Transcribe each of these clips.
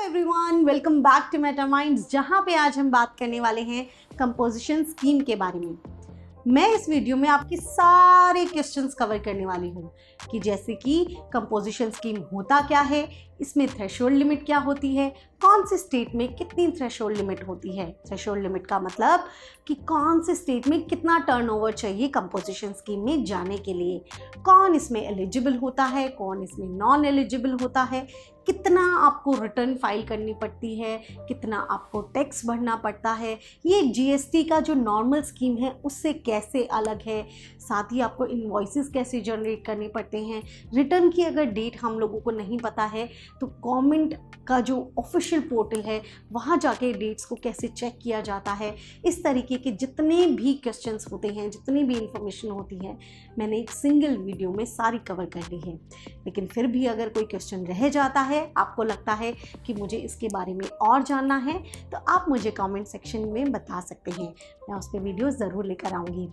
Everyone, welcome back to मेटामाइंड्स, जहाँ पे आज हम बात करने वाले हैं कंपोजिशन स्कीम के बारे में। मैं इस वीडियो में आपके सारे क्वेश्चंस कवर करने वाली हूँ कि जैसे कि कंपोजिशन स्कीम होता क्या है, इसमें थ्रेशोल्ड लिमिट क्या होती है, कौन से स्टेट में कितनी थ्रेशोल्ड लिमिट होती है। थ्रेशोल्ड लिमिट का मतलब कि कौन से स्टेट में कितना टर्नओवर चाहिए कंपोजिशन स्कीम में जाने के लिए, कौन इसमें एलिजिबल होता है, कौन इसमें नॉन एलिजिबल होता है, कितना आपको रिटर्न फाइल करनी पड़ती है, कितना आपको टैक्स भरना पड़ता है, ये जीएसटी का जो नॉर्मल स्कीम है उससे कैसे अलग है, साथ ही आपको इनवॉइसेस कैसे जनरेट करने पड़ते हैं। रिटर्न की अगर डेट हम लोगों को नहीं पता है तो गवर्नमेंट का जो ऑफिशियल पोर्टल है वहाँ जाके डेट्स को कैसे चेक किया जाता है। इस तरीके के जितने भी क्वेश्चंस होते हैं, जितनी भी इंफॉर्मेशन होती है, मैंने एक सिंगल वीडियो में सारी कवर कर ली है। लेकिन फिर भी अगर कोई क्वेश्चन रह जाता है, आपको लगता है कि मुझे इसके बारे में और जानना है, तो आप मुझे कमेंट सेक्शन में बता सकते हैं, मैं उस पर वीडियो ज़रूर लेकर आऊँगी।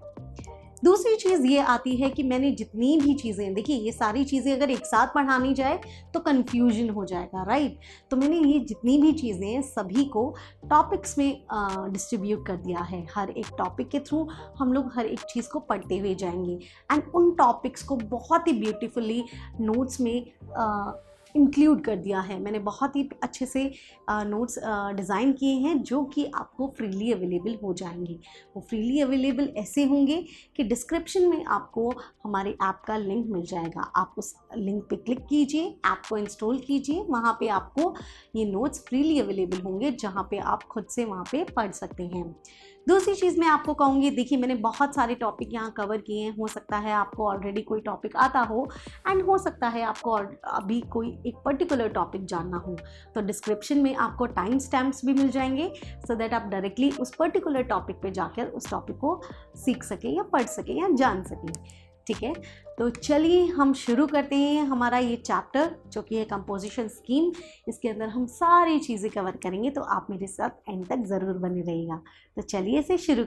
दूसरी चीज़ ये आती है कि मैंने जितनी भी चीज़ें देखी, ये सारी चीज़ें अगर एक साथ पढ़ानी जाए तो कन्फ्यूजन हो जाएगा, राइट। तो मैंने ये जितनी भी चीज़ें सभी को टॉपिक्स में डिस्ट्रीब्यूट कर दिया है। हर एक टॉपिक के थ्रू हम लोग हर एक चीज़ को पढ़ते हुए जाएंगे एंड उन टॉपिक्स को बहुत ही ब्यूटीफुली नोट्स में इंक्लूड कर दिया है। मैंने बहुत ही अच्छे से नोट्स डिज़ाइन किए हैं जो कि आपको फ्रीली अवेलेबल हो जाएंगे। वो फ्रीली अवेलेबल ऐसे होंगे कि डिस्क्रिप्शन में आपको हमारे ऐप का लिंक मिल जाएगा। आप उस लिंक पे क्लिक कीजिए, ऐप को इंस्टॉल कीजिए, वहाँ पे आपको ये नोट्स फ्रीली अवेलेबल होंगे जहाँ पे आप खुद से वहाँ पे पढ़ सकते हैं। दूसरी चीज़ मैं आपको कहूँगी, देखिए मैंने बहुत सारे टॉपिक यहाँ कवर किए हैं। हो सकता है आपको ऑलरेडी कोई टॉपिक आता हो एंड हो सकता है आपको अभी कोई एक पर्टिकुलर टॉपिक जानना हो, तो डिस्क्रिप्शन में आपको टाइम स्टैम्प्स भी मिल जाएंगे सो दैट आप डायरेक्टली उस पर्टिकुलर टॉपिक पे जाकर उस टॉपिक को सीख सकें या पढ़ सकें या जान सकें। ठीक है, तो चलिए हम शुरू करते हैं हमारा ये चैप्टर जो कि है कंपोजिशन स्कीम। इसके अंदर हम सारी चीज़ें कवर करेंगे, तो आप मेरे साथ एंड तक ज़रूर बने रहिएगा। तो चलिए इसे शुरू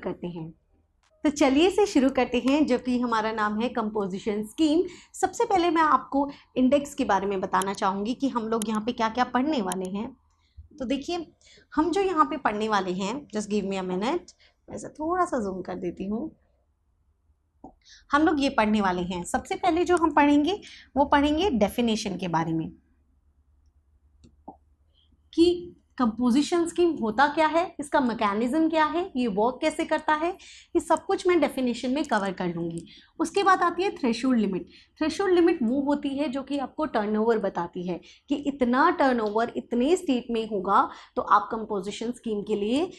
करते हैं जो कि हमारा नाम है कंपोजिशन स्कीम। सबसे पहले मैं आपको इंडेक्स के बारे में बताना चाहूँगी कि हम लोग यहाँ पे क्या क्या पढ़ने वाले हैं। तो देखिए, हम जो यहाँ पे पढ़ने वाले हैं, just give me a minute, ऐसा थोड़ा सा जूम कर देती हूँ। हम लोग ये पढ़ने वाले हैं, सबसे पहले जो हम पढ़ेंगे वो पढ़ेंगे डेफिनेशन के बारे में कि कंपोजिशन स्कीम होता क्या है, इसका मैकेनिज्म क्या है, ये वर्क कैसे करता है, ये सब कुछ मैं डेफिनेशन में कवर कर लूँगी। उसके बाद आती है थ्रेशोल्ड लिमिट। थ्रेशोल्ड लिमिट वो होती है जो कि आपको टर्नओवर बताती है कि इतना टर्नओवर इतने स्टेट में होगा तो आप कंपोजिशन स्कीम के लिए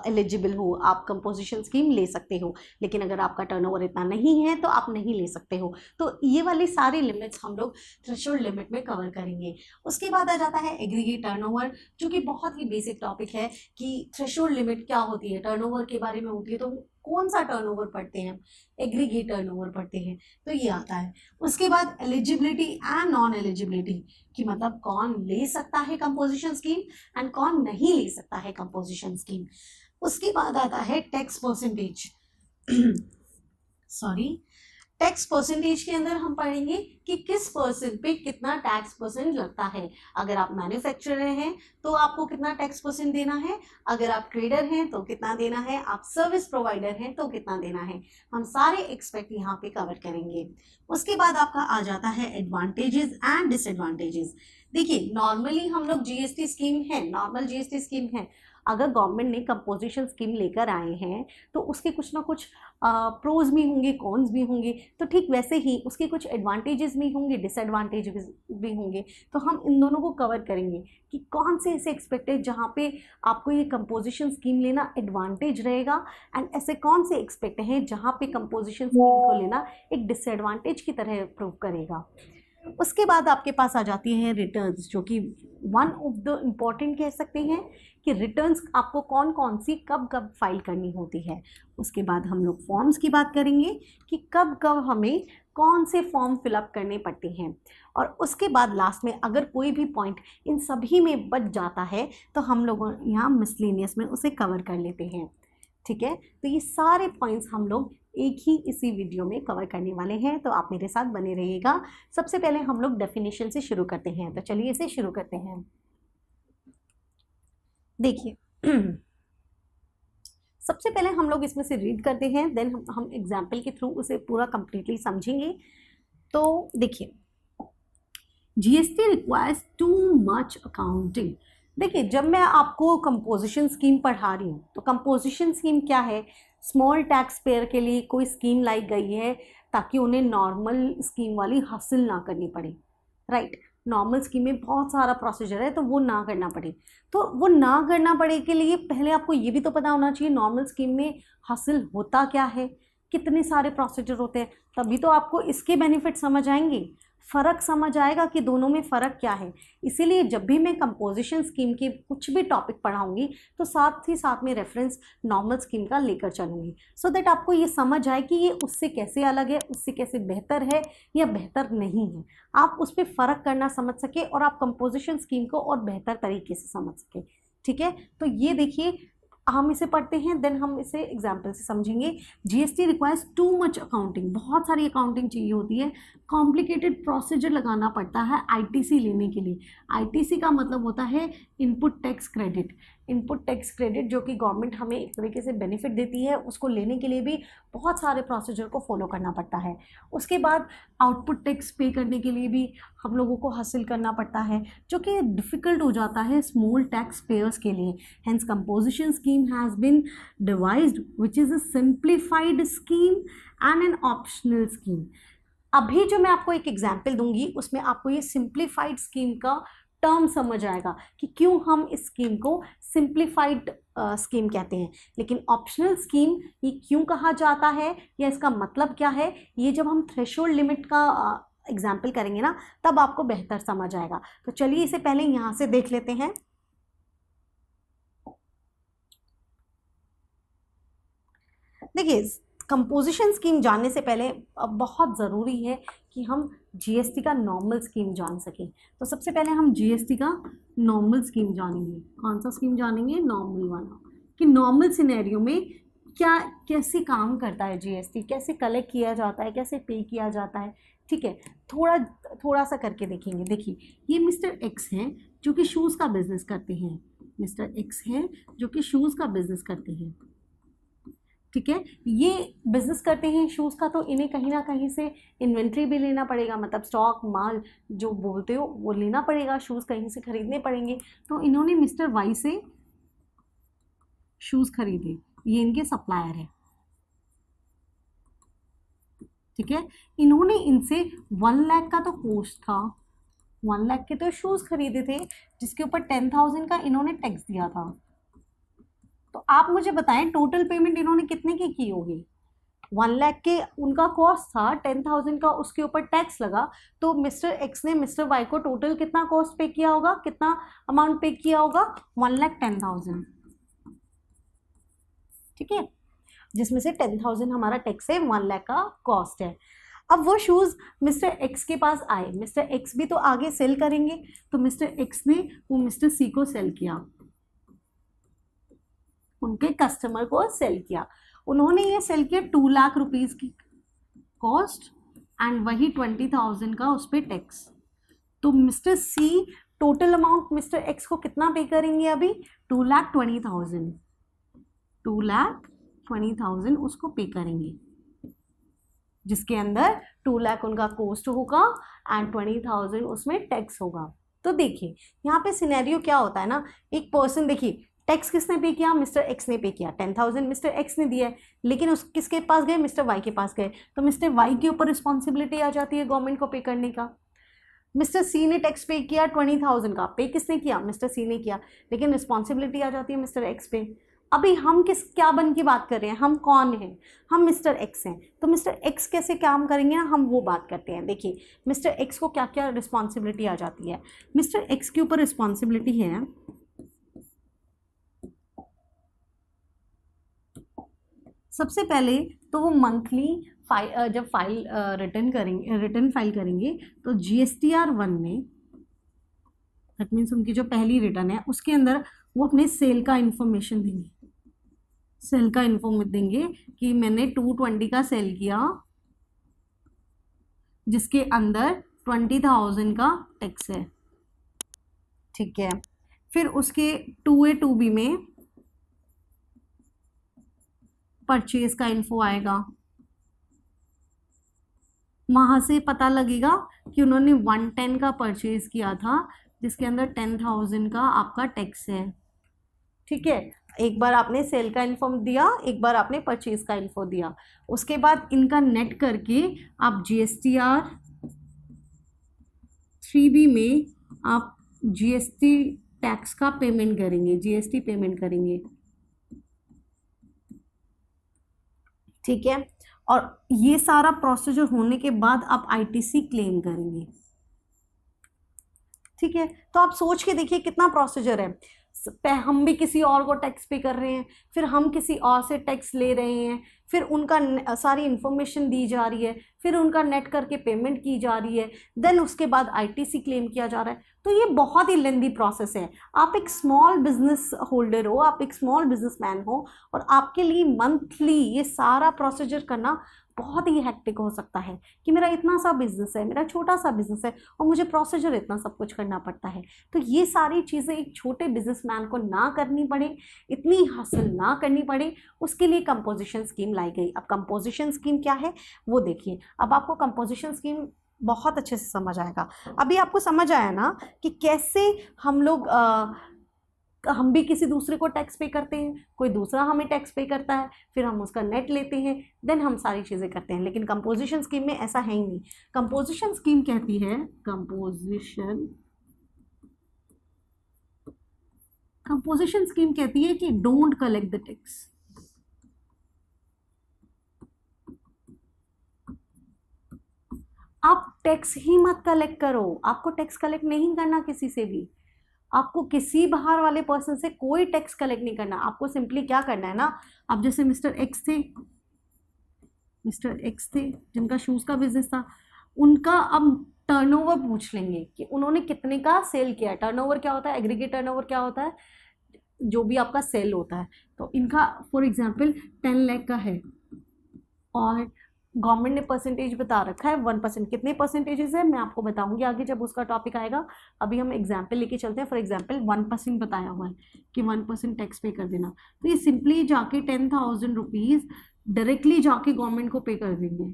एलिजिबल हो, आप कंपोजिशन स्कीम ले सकते हो। लेकिन अगर आपका टर्नओवर इतना नहीं है तो आप नहीं ले सकते हो। तो ये वाली सारी लिमिट्स हम लोग थ्रेशोल्ड लिमिट में कवर करेंगे। उसके बाद आ जाता है एग्रीगेट टर्नओवर, जो कि बहुत ही बेसिक टॉपिक है कि थ्रेशोल्ड लिमिट क्या होती है, टर्नओवर के बारे में होती है, तो कौन सा टर्नओवर पढ़ते हैं, एग्रीगेट टर्नओवर पढ़ते हैं, तो ये आता है। उसके बाद एलिजिबिलिटी एंड नॉन एलिजिबिलिटी कि मतलब कौन ले सकता है कंपोजिशन स्कीम एंड कौन नहीं ले सकता है कंपोजिशन स्कीम। उसके बाद आता है टैक्स परसेंटेज टैक्स परसेंटेज के अंदर हम पढ़ेंगे कि किस पर्सन पे कितना टैक्स परसेंट लगता है। अगर आप मैन्युफैक्चरर हैं तो आपको कितना टैक्स परसेंट देना है, अगर आप ट्रेडर हैं तो कितना देना है, आप सर्विस प्रोवाइडर हैं तो कितना देना है, हम सारे एक्सपेक्ट यहाँ पे कवर करेंगे। उसके बाद आपका आ जाता है एडवांटेजेस एंड डिसएडवांटेजेस। देखिए, नॉर्मली हम लोग जीएसटी स्कीम है, नॉर्मल जीएसटी स्कीम है। अगर गवर्नमेंट ने कंपोजिशन स्कीम लेकर आए हैं तो उसके कुछ ना कुछ प्रोज भी होंगे, कॉन्स भी होंगे, तो ठीक वैसे ही उसके कुछ एडवांटेजेस भी होंगे, डिसएडवांटेजेस भी होंगे। तो हम इन दोनों को कवर करेंगे कि कौन से ऐसे एक्सपेक्ट है जहाँ पे आपको ये कंपोजिशन स्कीम लेना एडवांटेज रहेगा एंड ऐसे कौन से एक्सपेक्ट हैं जहाँ पे कंपोजिशन स्कीम को लेना एक डिसएडवांटेज की तरह प्रूव करेगा। उसके बाद आपके पास आ जाती है रिटर्न्स, जो कि वन ऑफ द इम्पॉर्टेंट कह सकते हैं कि रिटर्न्स आपको कौन कौन सी कब कब फाइल करनी होती है। उसके बाद हम लोग फॉर्म्स की बात करेंगे कि कब कब हमें कौन से फॉर्म फिलअप करने पड़ते हैं। और उसके बाद लास्ट में अगर कोई भी पॉइंट इन सभी में बच जाता है तो हम लोग यहाँ मिसलेनियस में उसे कवर कर लेते हैं। ठीक है, तो ये सारे पॉइंट्स हम लोग एक ही इसी वीडियो में कवर करने वाले हैं, तो आप मेरे साथ बने रहिएगा। सबसे पहले हम लोग डेफिनेशन से शुरू करते हैं, तो चलिए इसे शुरू करते हैं। देखिए सबसे पहले हम लोग इसमें से रीड करते हैं, देन हम एग्जाम्पल के थ्रू उसे पूरा कंप्लीटली समझेंगे। तो देखिए, GST requires too much accounting. देखिए, जब मैं आपको कंपोजिशन स्कीम पढ़ा रही हूँ तो कंपोजिशन स्कीम क्या है, स्मॉल टैक्स पेयर के लिए कोई स्कीम लाई गई है ताकि उन्हें नॉर्मल स्कीम वाली हासिल ना करनी पड़े, राइट। नॉर्मल स्कीम में बहुत सारा प्रोसीजर है तो वो ना करना पड़े, तो वो ना करना पड़े के लिए पहले आपको ये भी तो पता होना चाहिए नॉर्मल स्कीम में हासिल होता क्या है, कितने सारे प्रोसीजर होते हैं, तभी तो आपको इसके बेनिफिट समझ आएंगे, फ़र्क समझ आएगा कि दोनों में फ़र्क क्या है। इसीलिए जब भी मैं कंपोजिशन स्कीम के कुछ भी टॉपिक पढ़ाऊंगी तो साथ ही साथ में रेफरेंस नॉर्मल स्कीम का लेकर चलूंगी, सो दैट आपको ये समझ आए कि ये उससे कैसे अलग है, उससे कैसे बेहतर है या बेहतर नहीं है, आप उस पर फ़र्क करना समझ सके और आप कंपोजिशन स्कीम को और बेहतर तरीके से समझ सके। ठीक है, तो ये देखिए हम इसे पढ़ते हैं, देन हम इसे एग्जाम्पल से समझेंगे। GST requires too much accounting, बहुत सारी अकाउंटिंग चाहिए होती है, कॉम्प्लिकेटेड प्रोसीजर लगाना पड़ता है आईटीसी लेने के लिए। आईटीसी का मतलब होता है input tax credit. Input tax credit जो कि गवर्नमेंट हमें एक तरीके से बेनिफिट देती है, उसको लेने के लिए भी बहुत सारे प्रोसीजर को फॉलो करना पड़ता है। उसके बाद आउटपुट टैक्स पे करने के लिए भी हम लोगों को हासिल करना पड़ता है, जो कि डिफ़िकल्ट हो जाता है स्मॉल टैक्स पेयर्स के लिए। Hence composition scheme has been devised which is a simplified scheme and an optional scheme. अभी जो मैं आपको एक एग्जाम्पल दूंगी उसमें आपको ये सिंप्लीफाइड स्कीम का टर्म समझ आएगा कि क्यों हम इस स्कीम को सिंप्लीफाइड स्कीम कहते हैं। लेकिन ऑप्शनल स्कीम ये क्यों कहा जाता है या इसका मतलब क्या है, ये जब हम थ्रेशोल्ड लिमिट का एग्जाम्पल करेंगे ना तब आपको बेहतर समझ आएगा। तो चलिए इसे पहले यहाँ से देख लेते हैं। देखिए, कंपोजिशन स्कीम जानने से पहले बहुत ज़रूरी है कि हम जीएसटी का नॉर्मल स्कीम जान सकें। तो सबसे पहले हम जीएसटी का नॉर्मल स्कीम जानेंगे। कौन सा स्कीम जानेंगे? नॉर्मल वाला, कि नॉर्मल सिनेरियो में क्या कैसे काम करता है जीएसटी, कैसे कलेक्ट किया जाता है, कैसे पे किया जाता है। ठीक है, थोड़ा सा करके देखेंगे। देखिए, ये मिस्टर एक्स हैं जो कि शूज़ का बिजनेस करते हैं। मिस्टर एक्स हैं जो कि शूज़ का बिजनेस करते हैं। ठीक है, ये बिजनेस करते हैं शूज़ का, तो इन्हें कहीं ना कहीं से इन्वेंट्री भी लेना पड़ेगा, मतलब स्टॉक माल जो बोलते हो वो लेना पड़ेगा, शूज़ कहीं से खरीदने पड़ेंगे। तो इन्होंने मिस्टर वाई से शूज़ खरीदे, ये इनके सप्लायर है। ठीक है, इन्होंने इनसे 1 लाख का तो कॉस्ट था, 1 लाख के तो शूज़ खरीदे थे जिसके ऊपर 10,000 का इन्होंने टैक्स दिया था। तो आप मुझे बताएं टोटल पेमेंट इन्होंने कितने की होगी? 1 लाख के उनका कॉस्ट था, 10,000 का उसके ऊपर टैक्स लगा, तो मिस्टर एक्स ने मिस्टर वाई को टोटल कितना कॉस्ट पे किया होगा, कितना अमाउंट पे किया होगा? 1,10,000। ठीक है, जिसमें से 10,000 हमारा टैक्स है, 1 लाख का कॉस्ट है। अब वो शूज़ मिस्टर एक्स के पास आए, मिस्टर एक्स भी तो आगे सेल करेंगे, तो मिस्टर एक्स ने वो मिस्टर सी को सेल किया, उनके कस्टमर को सेल किया। उन्होंने ये सेल किया 2 लाख रुपीज़ की कॉस्ट एंड वही 20,000 का उस पर टैक्स। तो मिस्टर सी टोटल अमाउंट मिस्टर एक्स को कितना पे करेंगे अभी? 2,20,000, 2,20,000 उसको पे करेंगे, जिसके अंदर 2 लाख उनका कॉस्ट होगा एंड 20,000 उसमें टैक्स होगा। तो देखिए यहाँ पे सिनेरियो क्या होता है ना, एक पर्सन, देखिए टैक्स किसने पे किया? मिस्टर एक्स ने पे किया, 10,000 मिस्टर एक्स ने दिया है, लेकिन उस किसके पास गए? मिस्टर वाई के पास गए, तो मिस्टर वाई के ऊपर रिस्पॉन्सिबिलिटी आ जाती है गवर्नमेंट को पे करने का। मिस्टर सी ने टैक्स पे किया 20,000 का, पे किसने किया? मिस्टर सी ने किया, लेकिन रिस्पॉन्सिबिलिटी आ जाती है मिस्टर एक्स पे। अभी हम क्या बन की बात कर रहे हैं, हम कौन हैं? हम मिस्टर एक्स हैं। तो मिस्टर एक्स कैसे काम करेंगे ना, हम वो बात करते हैं। देखिए मिस्टर एक्स को क्या क्या रिस्पॉन्सिबिलिटी आ जाती है। मिस्टर एक्स के ऊपर रिस्पॉन्सिबिलिटी है, सबसे पहले तो वो मंथली जब रिटर्न फाइल करेंगे तो GSTR 1 में, दैट मीन्स उनकी जो पहली रिटर्न है उसके अंदर वो अपने सेल का इंफॉर्मेशन देंगे, सेल का इन्फॉर्मेशन देंगे कि मैंने 220 का सेल किया जिसके अंदर 20,000 का टैक्स है। ठीक है, फिर उसके 2A 2B में परचेज का इन्फो आएगा, वहां से पता लगेगा कि उन्होंने 110 का परचेज किया था जिसके अंदर 10,000 का आपका टैक्स है। ठीक है, एक बार आपने सेल का इन्फो दिया, एक बार आपने परचेज का इन्फो दिया, उसके बाद इनका नेट करके आप GSTR 3B में आप GST टैक्स का पेमेंट करेंगे, GST पेमेंट करेंगे। ठीक है, और ये सारा प्रोसीजर होने के बाद आप ITC क्लेम करेंगे। ठीक है, तो आप सोच के देखिए कितना प्रोसीजर है। हम भी किसी और को टैक्स पे कर रहे हैं, फिर हम किसी और से टैक्स ले रहे हैं, फिर उनका सारी इन्फॉर्मेशन दी जा रही है, फिर उनका नेट करके पेमेंट की जा रही है, देन उसके बाद ITC क्लेम किया जा रहा है। तो ये बहुत ही लेंदी प्रोसेस है। आप एक स्मॉल बिजनेस होल्डर हो, आप एक स्मॉल बिजनेसमैन हो, और आपके लिए मंथली ये सारा प्रोसीजर करना बहुत ही हेक्टिक हो सकता है कि मेरा इतना सा बिजनेस है, मेरा छोटा सा बिजनेस है, और मुझे प्रोसीजर इतना सब कुछ करना पड़ता है। तो ये सारी चीज़ें एक छोटे बिजनेसमैन को ना करनी पड़े, इतनी हासिल ना करनी पड़े, उसके लिए कंपोजिशन स्कीम लाई गई। अब कंपोजिशन स्कीम क्या है वो देखिए। अब आपको कंपोजिशन स्कीम बहुत अच्छे से समझ आएगा। अभी आपको समझ आया ना कि कैसे हम भी किसी दूसरे को टैक्स पे करते हैं, कोई दूसरा हमें टैक्स पे करता है, फिर हम उसका नेट लेते हैं, देन हम सारी चीज़ें करते हैं। लेकिन कंपोजिशन स्कीम में ऐसा है ही नहीं। कंपोजिशन स्कीम कहती है, कंपोजिशन स्कीम कहती है कि डोंट कलेक्ट द टैक्स। आप टैक्स ही मत कलेक्ट करो, आपको टैक्स कलेक्ट नहीं करना किसी से भी, आपको किसी बाहर वाले पर्सन से कोई टैक्स कलेक्ट नहीं करना। आपको सिंपली क्या करना है ना, अब जैसे मिस्टर एक्स थे जिनका शूज़ का बिजनेस था, उनका अब टर्नओवर पूछ लेंगे कि उन्होंने कितने का सेल किया है। टर्नओवर क्या होता है, एग्रीगेट टर्नओवर क्या होता है, जो भी आपका सेल होता है। तो इनका फॉर एग्जांपल 10 लाख का है, और गवर्नमेंट ने परसेंटेज बता रखा है 1%। कितने परसेंटेजेस है मैं आपको बताऊंगी आगे जब उसका टॉपिक आएगा। अभी हम एग्जाम्पल लेके चलते हैं। फॉर एग्जाम्पल 1% बताया हुआ है कि 1% टैक्स पे कर देना, तो ये सिंपली जाके 10,000 रुपीज़ डायरेक्टली जाके गवर्नमेंट को पे कर देंगे।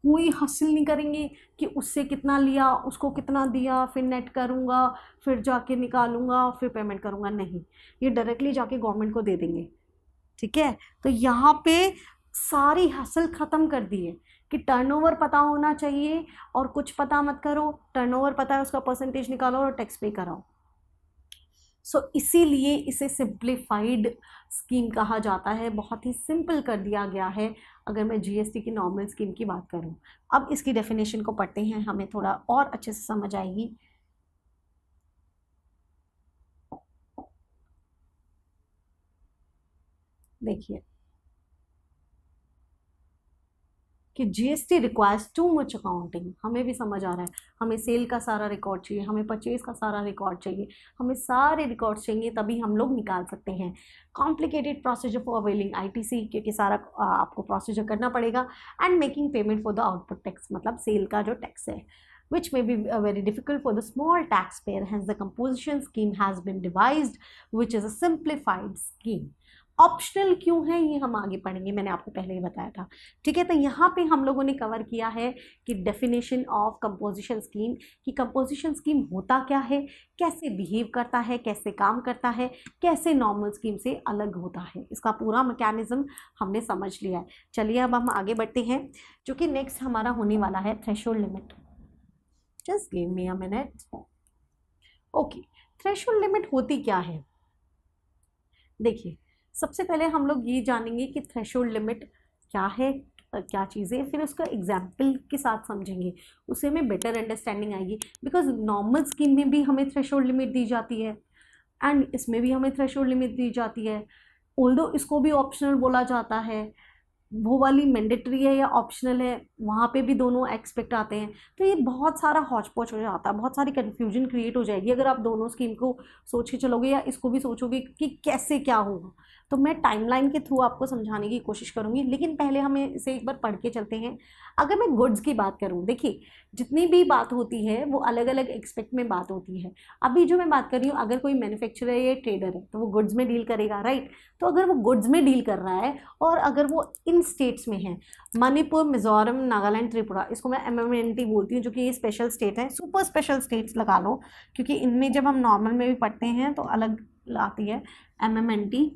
कोई हासिल नहीं करेंगे कि उससे कितना लिया, उसको कितना दिया, फिर नेट करूँगा, फिर जाके निकालूंगा, फिर पेमेंट करूँगा, नहीं, ये डायरेक्टली जाके गवर्नमेंट को दे देंगे। ठीक है, तो यहाँ पे सारी हासिल ख़त्म कर दी है कि टर्नओवर पता होना चाहिए और कुछ पता मत करो, टर्नओवर पता है उसका परसेंटेज निकालो और टैक्स पे कराओ। सो इसीलिए इसे सिंप्लीफाइड स्कीम कहा जाता है, बहुत ही सिंपल कर दिया गया है अगर मैं GST की नॉर्मल स्कीम की बात करूं। अब इसकी डेफिनेशन को पढ़ते हैं, हमें थोड़ा और अच्छे से समझ आएगी। देखिए कि GST requires too much accounting, हमें भी समझ आ रहा है। हमें सेल का सारा रिकॉर्ड चाहिए, हमें परचेज का सारा रिकॉर्ड चाहिए, हमें सारे रिकॉर्ड्स चाहिए, तभी हम लोग निकाल सकते हैं। Complicated procedure for availing ITC, क्योंकि सारा आपको प्रोसीजर करना पड़ेगा। And making payment for the output tax, मतलब सेल का जो टैक्स है, which may be very difficult for the small taxpayer. Hence the composition scheme has been devised, which is a simplified scheme. Optional क्यों है ये हम आगे पढ़ेंगे, मैंने आपको पहले ही बताया था। ठीक है, तो यहाँ पे हम लोगों ने कवर किया है कि डेफिनेशन ऑफ कंपोजिशन स्कीम, कि कंपोजिशन स्कीम होता क्या है, कैसे बिहेव करता है, कैसे काम करता है, कैसे नॉर्मल स्कीम से अलग होता है, इसका पूरा मैकेनिज्म हमने समझ लिया है। चलिए अब हम आगे बढ़ते हैं, जो कि नेक्स्ट हमारा होने वाला है threshold limit. Just give me a minute. Okay, threshold limit होती क्या है। देखिए, सबसे पहले हम लोग ये जानेंगे कि थ्रेशोल्ड लिमिट क्या है, क्या चीज़ें, फिर उसका एग्जाम्पल के साथ समझेंगे, उससे हमें बेटर अंडरस्टैंडिंग आएगी। बिकॉज नॉर्मल स्कीम में भी हमें थ्रेशोल्ड लिमिट दी जाती है एंड इसमें भी हमें थ्रेशोल्ड लिमिट दी जाती है, ऑल्दो इसको भी ऑप्शनल बोला जाता है, वो वाली मैंडेटरी है या ऑप्शनल है, वहाँ पे भी दोनों एक्सपेक्ट आते हैं। तो ये बहुत सारा हौच पौच हो जाता है, बहुत सारी कन्फ्यूजन क्रिएट हो जाएगी अगर आप दोनों स्कीम को सोच के चलोगे या इसको भी सोचोगे कि कैसे क्या होगा। तो मैं टाइमलाइन के थ्रू आपको समझाने की कोशिश करूँगी, लेकिन पहले हमें इसे एक बार पढ़ के चलते हैं। अगर मैं गुड्स की बात करूँ, देखिए जितनी भी बात होती है वो अलग अलग एक्सपेक्ट में बात होती है। अभी जो मैं बात कर रही हूँ, अगर कोई मैन्युफैक्चरर या ट्रेडर है तो वो गुड्स में डील करेगा, राइट। तो अगर वो गुड्स में डील कर रहा है और अगर वो इन स्टेट्स में है, मणिपुर, मिजोरम, नागालैंड, त्रिपुरा, इसको मैं MMNT बोलती हूँ, जो कि ये स्पेशल स्टेट है, सुपर स्पेशल स्टेट्स लगा लो, क्योंकि इनमें जब हम नॉर्मल में भी पढ़ते हैं तो अलग आती है MMNT।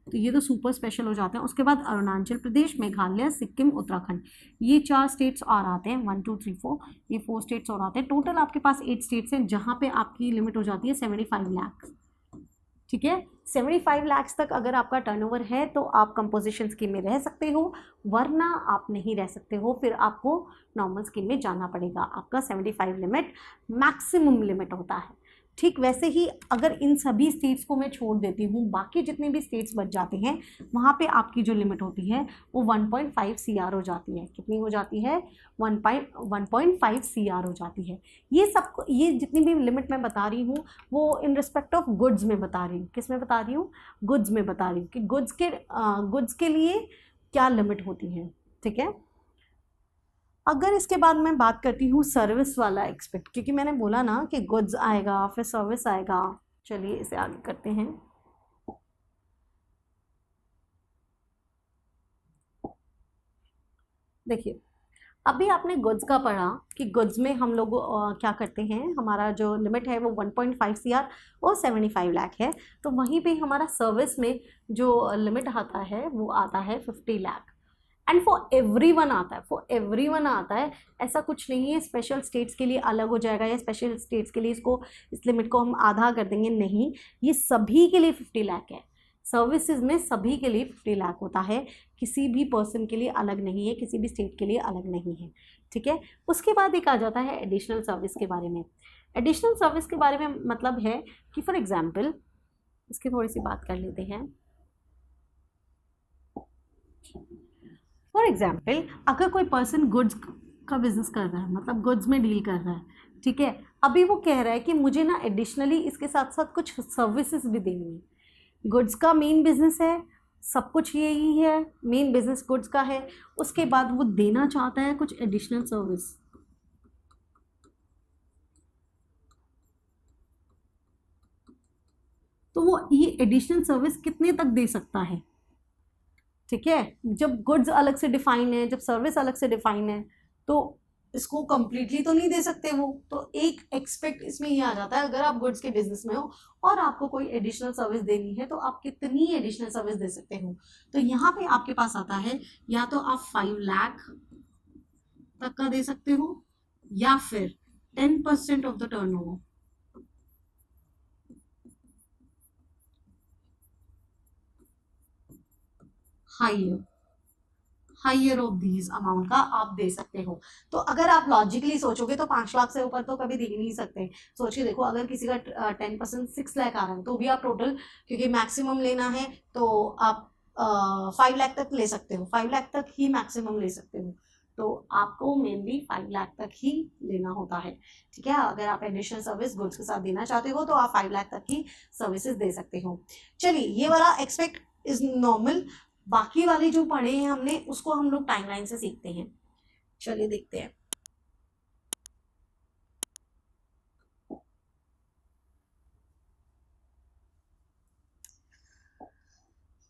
तो ये तो सुपर स्पेशल हो जाते हैं। उसके बाद अरुणाचल प्रदेश, मेघालय, सिक्किम, उत्तराखंड, ये 4 स्टेट्स और आते हैं। 1 2 3 4, ये 4 स्टेट्स और आते हैं। टोटल आपके पास 8 स्टेट्स हैं जहाँ पे आपकी लिमिट हो जाती है 75 लाख। ठीक है, 75 लाख तक अगर आपका टर्नओवर है तो आप कंपोजिशन स्कीम में रह सकते हो, वरना आप नहीं रह सकते हो, फिर आपको नॉर्मल स्कीम में जाना पड़ेगा। आपका 75 लिमिट मैक्सिमम लिमिट होता है। ठीक वैसे ही अगर इन सभी स्टेट्स को मैं छोड़ देती हूँ, बाकी जितने भी स्टेट्स बच जाते हैं, वहाँ पे आपकी जो लिमिट होती है वो 1.5 CR हो जाती है। कितनी हो जाती है? 1.5 CR हो जाती है। ये जितनी भी लिमिट मैं बता रही हूँ वो इन रिस्पेक्ट ऑफ गुड्स में बता रही हूँ। किस में बता रही हूँ? गुड्स में बता रही हूँ कि गुड्स के लिए क्या लिमिट होती है। ठीक है, अगर इसके बाद मैं बात करती हूँ सर्विस वाला एक्सपेक्ट, क्योंकि मैंने बोला ना कि गुड्स आएगा फिर सर्विस आएगा। चलिए इसे आगे करते हैं। देखिए, अभी आपने गुड्स का पढ़ा कि गुड्स में हम लोग क्या करते हैं, हमारा जो लिमिट है वो 1.5 CR और 75 लाख है। तो वहीं पे हमारा सर्विस में जो लिमिट आता है वो आता है 50 लाख। एंड फॉर एवरीवन आता है, फॉर एवरीवन आता है। ऐसा कुछ नहीं है स्पेशल स्टेट्स के लिए अलग हो जाएगा या स्पेशल स्टेट्स के लिए इस लिमिट को हम आधा कर देंगे, नहीं, ये सभी के लिए 50 लाख है। सर्विसेज में सभी के लिए 50 लाख होता है, किसी भी पर्सन के लिए अलग नहीं है, किसी भी स्टेट के लिए अलग नहीं है। ठीक है, उसके बाद एक आ जाता है एडिशनल सर्विस के बारे में। एडिशनल सर्विस के बारे में मतलब है कि फॉर एग्जाम्पल, इसकी थोड़ी सी बात कर लेते हैं। फॉर एग्जाम्पल, अगर कोई पर्सन गुड्स का बिजनेस कर रहा है, मतलब गुड्स में डील कर रहा है, ठीक है, अभी वो कह रहा है कि मुझे ना एडिशनली इसके साथ साथ कुछ सर्विसेज भी देनी है। गुड्स का मेन बिजनेस है, सब कुछ यही है, मेन बिजनेस गुड्स का है, उसके बाद वो देना चाहता है कुछ एडिशनल सर्विस। तो वो ये एडिशनल सर्विस कितने तक दे सकता है? ठीक है, जब गुड्स अलग से डिफाइन है, जब सर्विस अलग से डिफाइन है, तो इसको कंप्लीटली तो नहीं दे सकते वो। तो एक एक्सपेक्ट इसमें ये आ जाता है, अगर आप गुड्स के बिजनेस में हो और आपको कोई एडिशनल सर्विस देनी है तो आप कितनी एडिशनल सर्विस दे सकते हो। तो यहाँ पे आपके पास आता है, या तो आप 5 लाख तक का दे सकते हो या फिर 10% of the turnover. Higher of these amount का आप दे सकते हो। तो अगर आप लॉजिकली सोचोगे तो 5 लाख से ऊपर तो कभी दे ही नहीं सकते। सोचिए, देखो, अगर किसी का 10% 6 लाख आ रहा है तो भी आप टोटल, क्योंकि मैक्सिमम लेना है तो आप 5 लाख तक ले सकते हो, 5 लाख तक ही मैक्सिमम ले सकते हो। तो आपको मेनली 5 लाख तक ही लेना होता है। ठीक है, अगर आप एडिशनल सर्विस गुड्स के साथ देना चाहते हो तो आप 5 लाख तक की सर्विसेज दे सकते हो। चलिए, ये वाला एक्सपेक्ट इज नॉर्मल। बाकी वाले जो पढ़े हैं हमने उसको हम लोग टाइमलाइन से सीखते हैं। चलिए देखते हैं।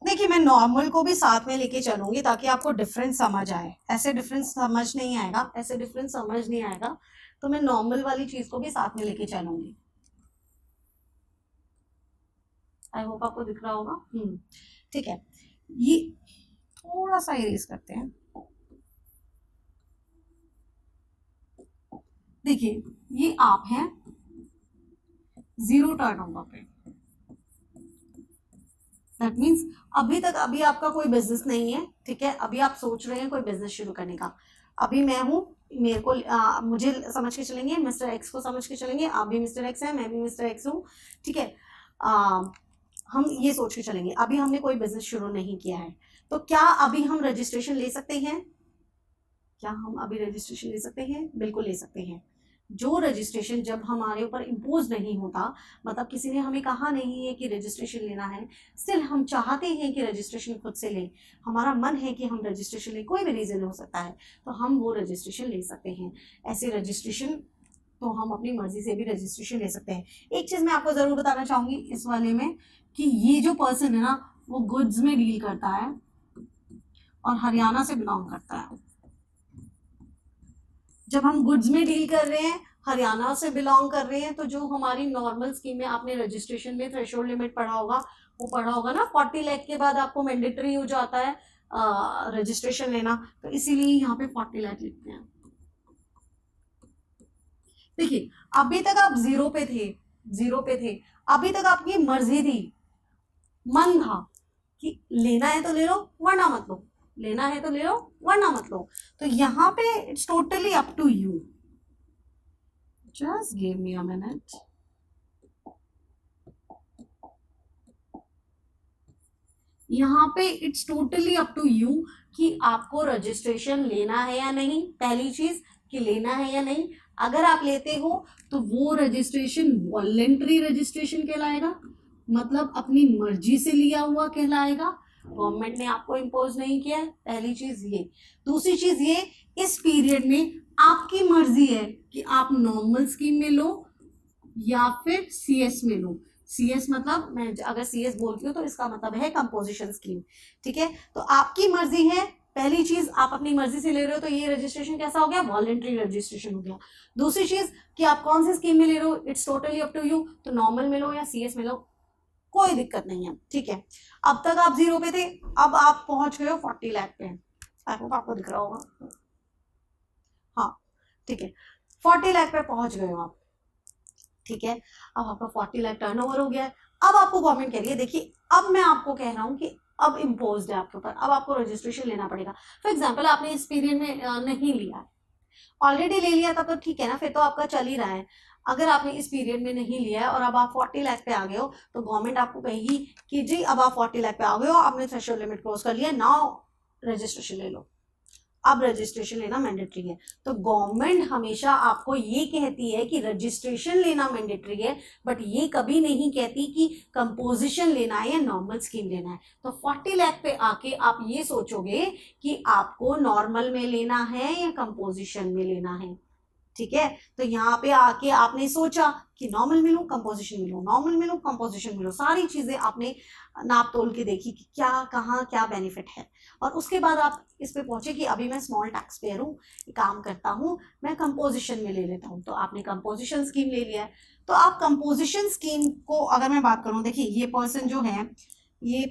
देखिए, मैं नॉर्मल को भी साथ में लेके चलूंगी ताकि आपको डिफरेंस समझ आए। ऐसे डिफरेंस समझ नहीं आएगा, तो मैं नॉर्मल वाली चीज को भी साथ में लेके चलूंगी। आई होप आपको दिख रहा होगा। ठीक है, ये थोड़ा सा इरेज करते हैं। देखिए, ये आप हैं 0 टर्नओवर पे। दैट मीन्स अभी आपका कोई बिजनेस नहीं है। ठीक है, अभी आप सोच रहे हैं कोई बिजनेस शुरू करने का। अभी मैं हूँ, मेरे को मुझे समझ के चलेंगे, मिस्टर एक्स को समझ के चलेंगे, आप भी मिस्टर एक्स हैं, मैं भी मिस्टर एक्स हूँ। ठीक है, हम ये सोच के चलेंगे, अभी हमने कोई बिजनेस शुरू नहीं किया है, तो क्या अभी हम रजिस्ट्रेशन ले सकते हैं? क्या हम अभी रजिस्ट्रेशन ले सकते हैं? बिल्कुल ले सकते हैं। जो रजिस्ट्रेशन जब हमारे ऊपर इम्पोज नहीं होता, मतलब किसी ने हमें कहा नहीं है कि रजिस्ट्रेशन लेना है, स्टिल हम चाहते हैं कि रजिस्ट्रेशन खुद से लें, हमारा मन है कि हम रजिस्ट्रेशन लें, कोई भी रीज़न हो सकता है, तो हम वो रजिस्ट्रेशन ले सकते हैं। ऐसे रजिस्ट्रेशन तो हम अपनी मर्जी से भी रजिस्ट्रेशन ले सकते हैं। एक चीज़ मैं आपको ज़रूर बताना चाहूँगी इस वाले में, कि ये जो पर्सन है ना, वो गुड्स में डील करता है और हरियाणा से बिलोंग करता है। जब हम गुड्स में डील कर रहे हैं, हरियाणा से बिलोंग कर रहे हैं, तो जो हमारी नॉर्मल स्कीम में आपने रजिस्ट्रेशन में थ्रेशोल्ड लिमिट पढ़ा होगा, वो पढ़ा होगा ना, 40 लाख के बाद आपको मैंडेटरी हो जाता है रजिस्ट्रेशन लेना, तो इसीलिए यहाँ पे 40 लाख लिखते हैं। देखिए, अभी तक आप जीरो पे थे, अभी तक आपकी मर्जी थी, मन था कि लेना है तो ले लो वरना मत लो, लेना है तो ले लो वरना मत लो। तो यहाँ पे it's totally up to you. Just give me a minute. यहाँ पे it's totally up to you कि आपको रजिस्ट्रेशन लेना है या नहीं। पहली चीज कि लेना है या नहीं। अगर आप लेते हो तो वो रजिस्ट्रेशन वॉलेंट्री रजिस्ट्रेशन कहलाएगा, मतलब अपनी मर्जी से लिया हुआ कहलाएगा, गवर्नमेंट ने आपको इम्पोज नहीं किया है। पहली चीज ये। दूसरी चीज ये, इस पीरियड में आपकी मर्जी है कि आप नॉर्मल स्कीम में लो या फिर सीएस में लो। सीएस मतलब, मैं अगर सीएस बोलती हूँ तो इसका मतलब है कंपोजिशन स्कीम, ठीक है। तो आपकी मर्जी है। पहली चीज, आप अपनी मर्जी से ले रहे हो तो ये रजिस्ट्रेशन कैसा हो गया? वॉलेंट्री रजिस्ट्रेशन हो गया। दूसरी चीज कि आप कौन सी स्कीम में ले रहे हो, it's totally up to you. तो नॉर्मल में लो या सीएस में लो, कोई दिक्कत नहीं है, ठीक है। अब तक आप जीरो पे थे, अब आप पहुंच गए हो 40 लाख पे। आई होप आपको दिख रहा होगा, हाँ ठीक है, 40 लाख पे पहुंच गए हो आप, ठीक है। अब आपका 40 लाख टर्नओवर हो गया है। अब आपको गवर्नमेंट कह रही है, देखिए अब मैं आपको कह रहा हूँ कि अब इम्पोज है आपके ऊपर, अब आपको रजिस्ट्रेशन लेना पड़ेगा। फॉर एग्जाम्पल, आपने इस पीरियड में नहीं लिया है, ऑलरेडी ले लिया था तो ठीक है ना, फिर तो आपका चल ही रहा है। अगर आपने इस पीरियड में नहीं लिया है और अब आप 40 लाख पे आ गए हो, तो गवर्नमेंट आपको कहेगी कि जी अब आप 40 लाख पे आ गए हो, आपने थ्रेशोल्ड लिमिट क्रॉस कर लिया, नाउ रजिस्ट्रेशन ले लो। अब रजिस्ट्रेशन लेना मैंडेटरी है। तो गवर्नमेंट हमेशा आपको ये कहती है कि रजिस्ट्रेशन लेना मैंडेटरी है, बट ये कभी नहीं कहती कि कंपोजिशन लेना है या नॉर्मल स्कीम लेना है। तो 40 लाख पे आके आप ये सोचोगे कि आपको नॉर्मल में लेना है या कंपोजिशन में लेना है, ठीक है। तो यहाँ पे आके आपने सोचा कि नॉर्मल मिलूं कंपोजिशन मिलूं, नॉर्मल मिलूं कंपोजिशन मिलूं, सारी चीजें आपने नाप तोल के देखी कि क्या कहाँ क्या बेनिफिट है, और उसके बाद आप इस पे पहुंचे कि अभी मैं स्मॉल टैक्स पेयर हूँ, काम करता हूँ, मैं कंपोजिशन में ले लेता हूँ। तो आपने कंपोजिशन स्कीम ले लिया है। तो आप कंपोजिशन स्कीम को अगर मैं बात करूँ, देखिए ये पर्सन जो है, ये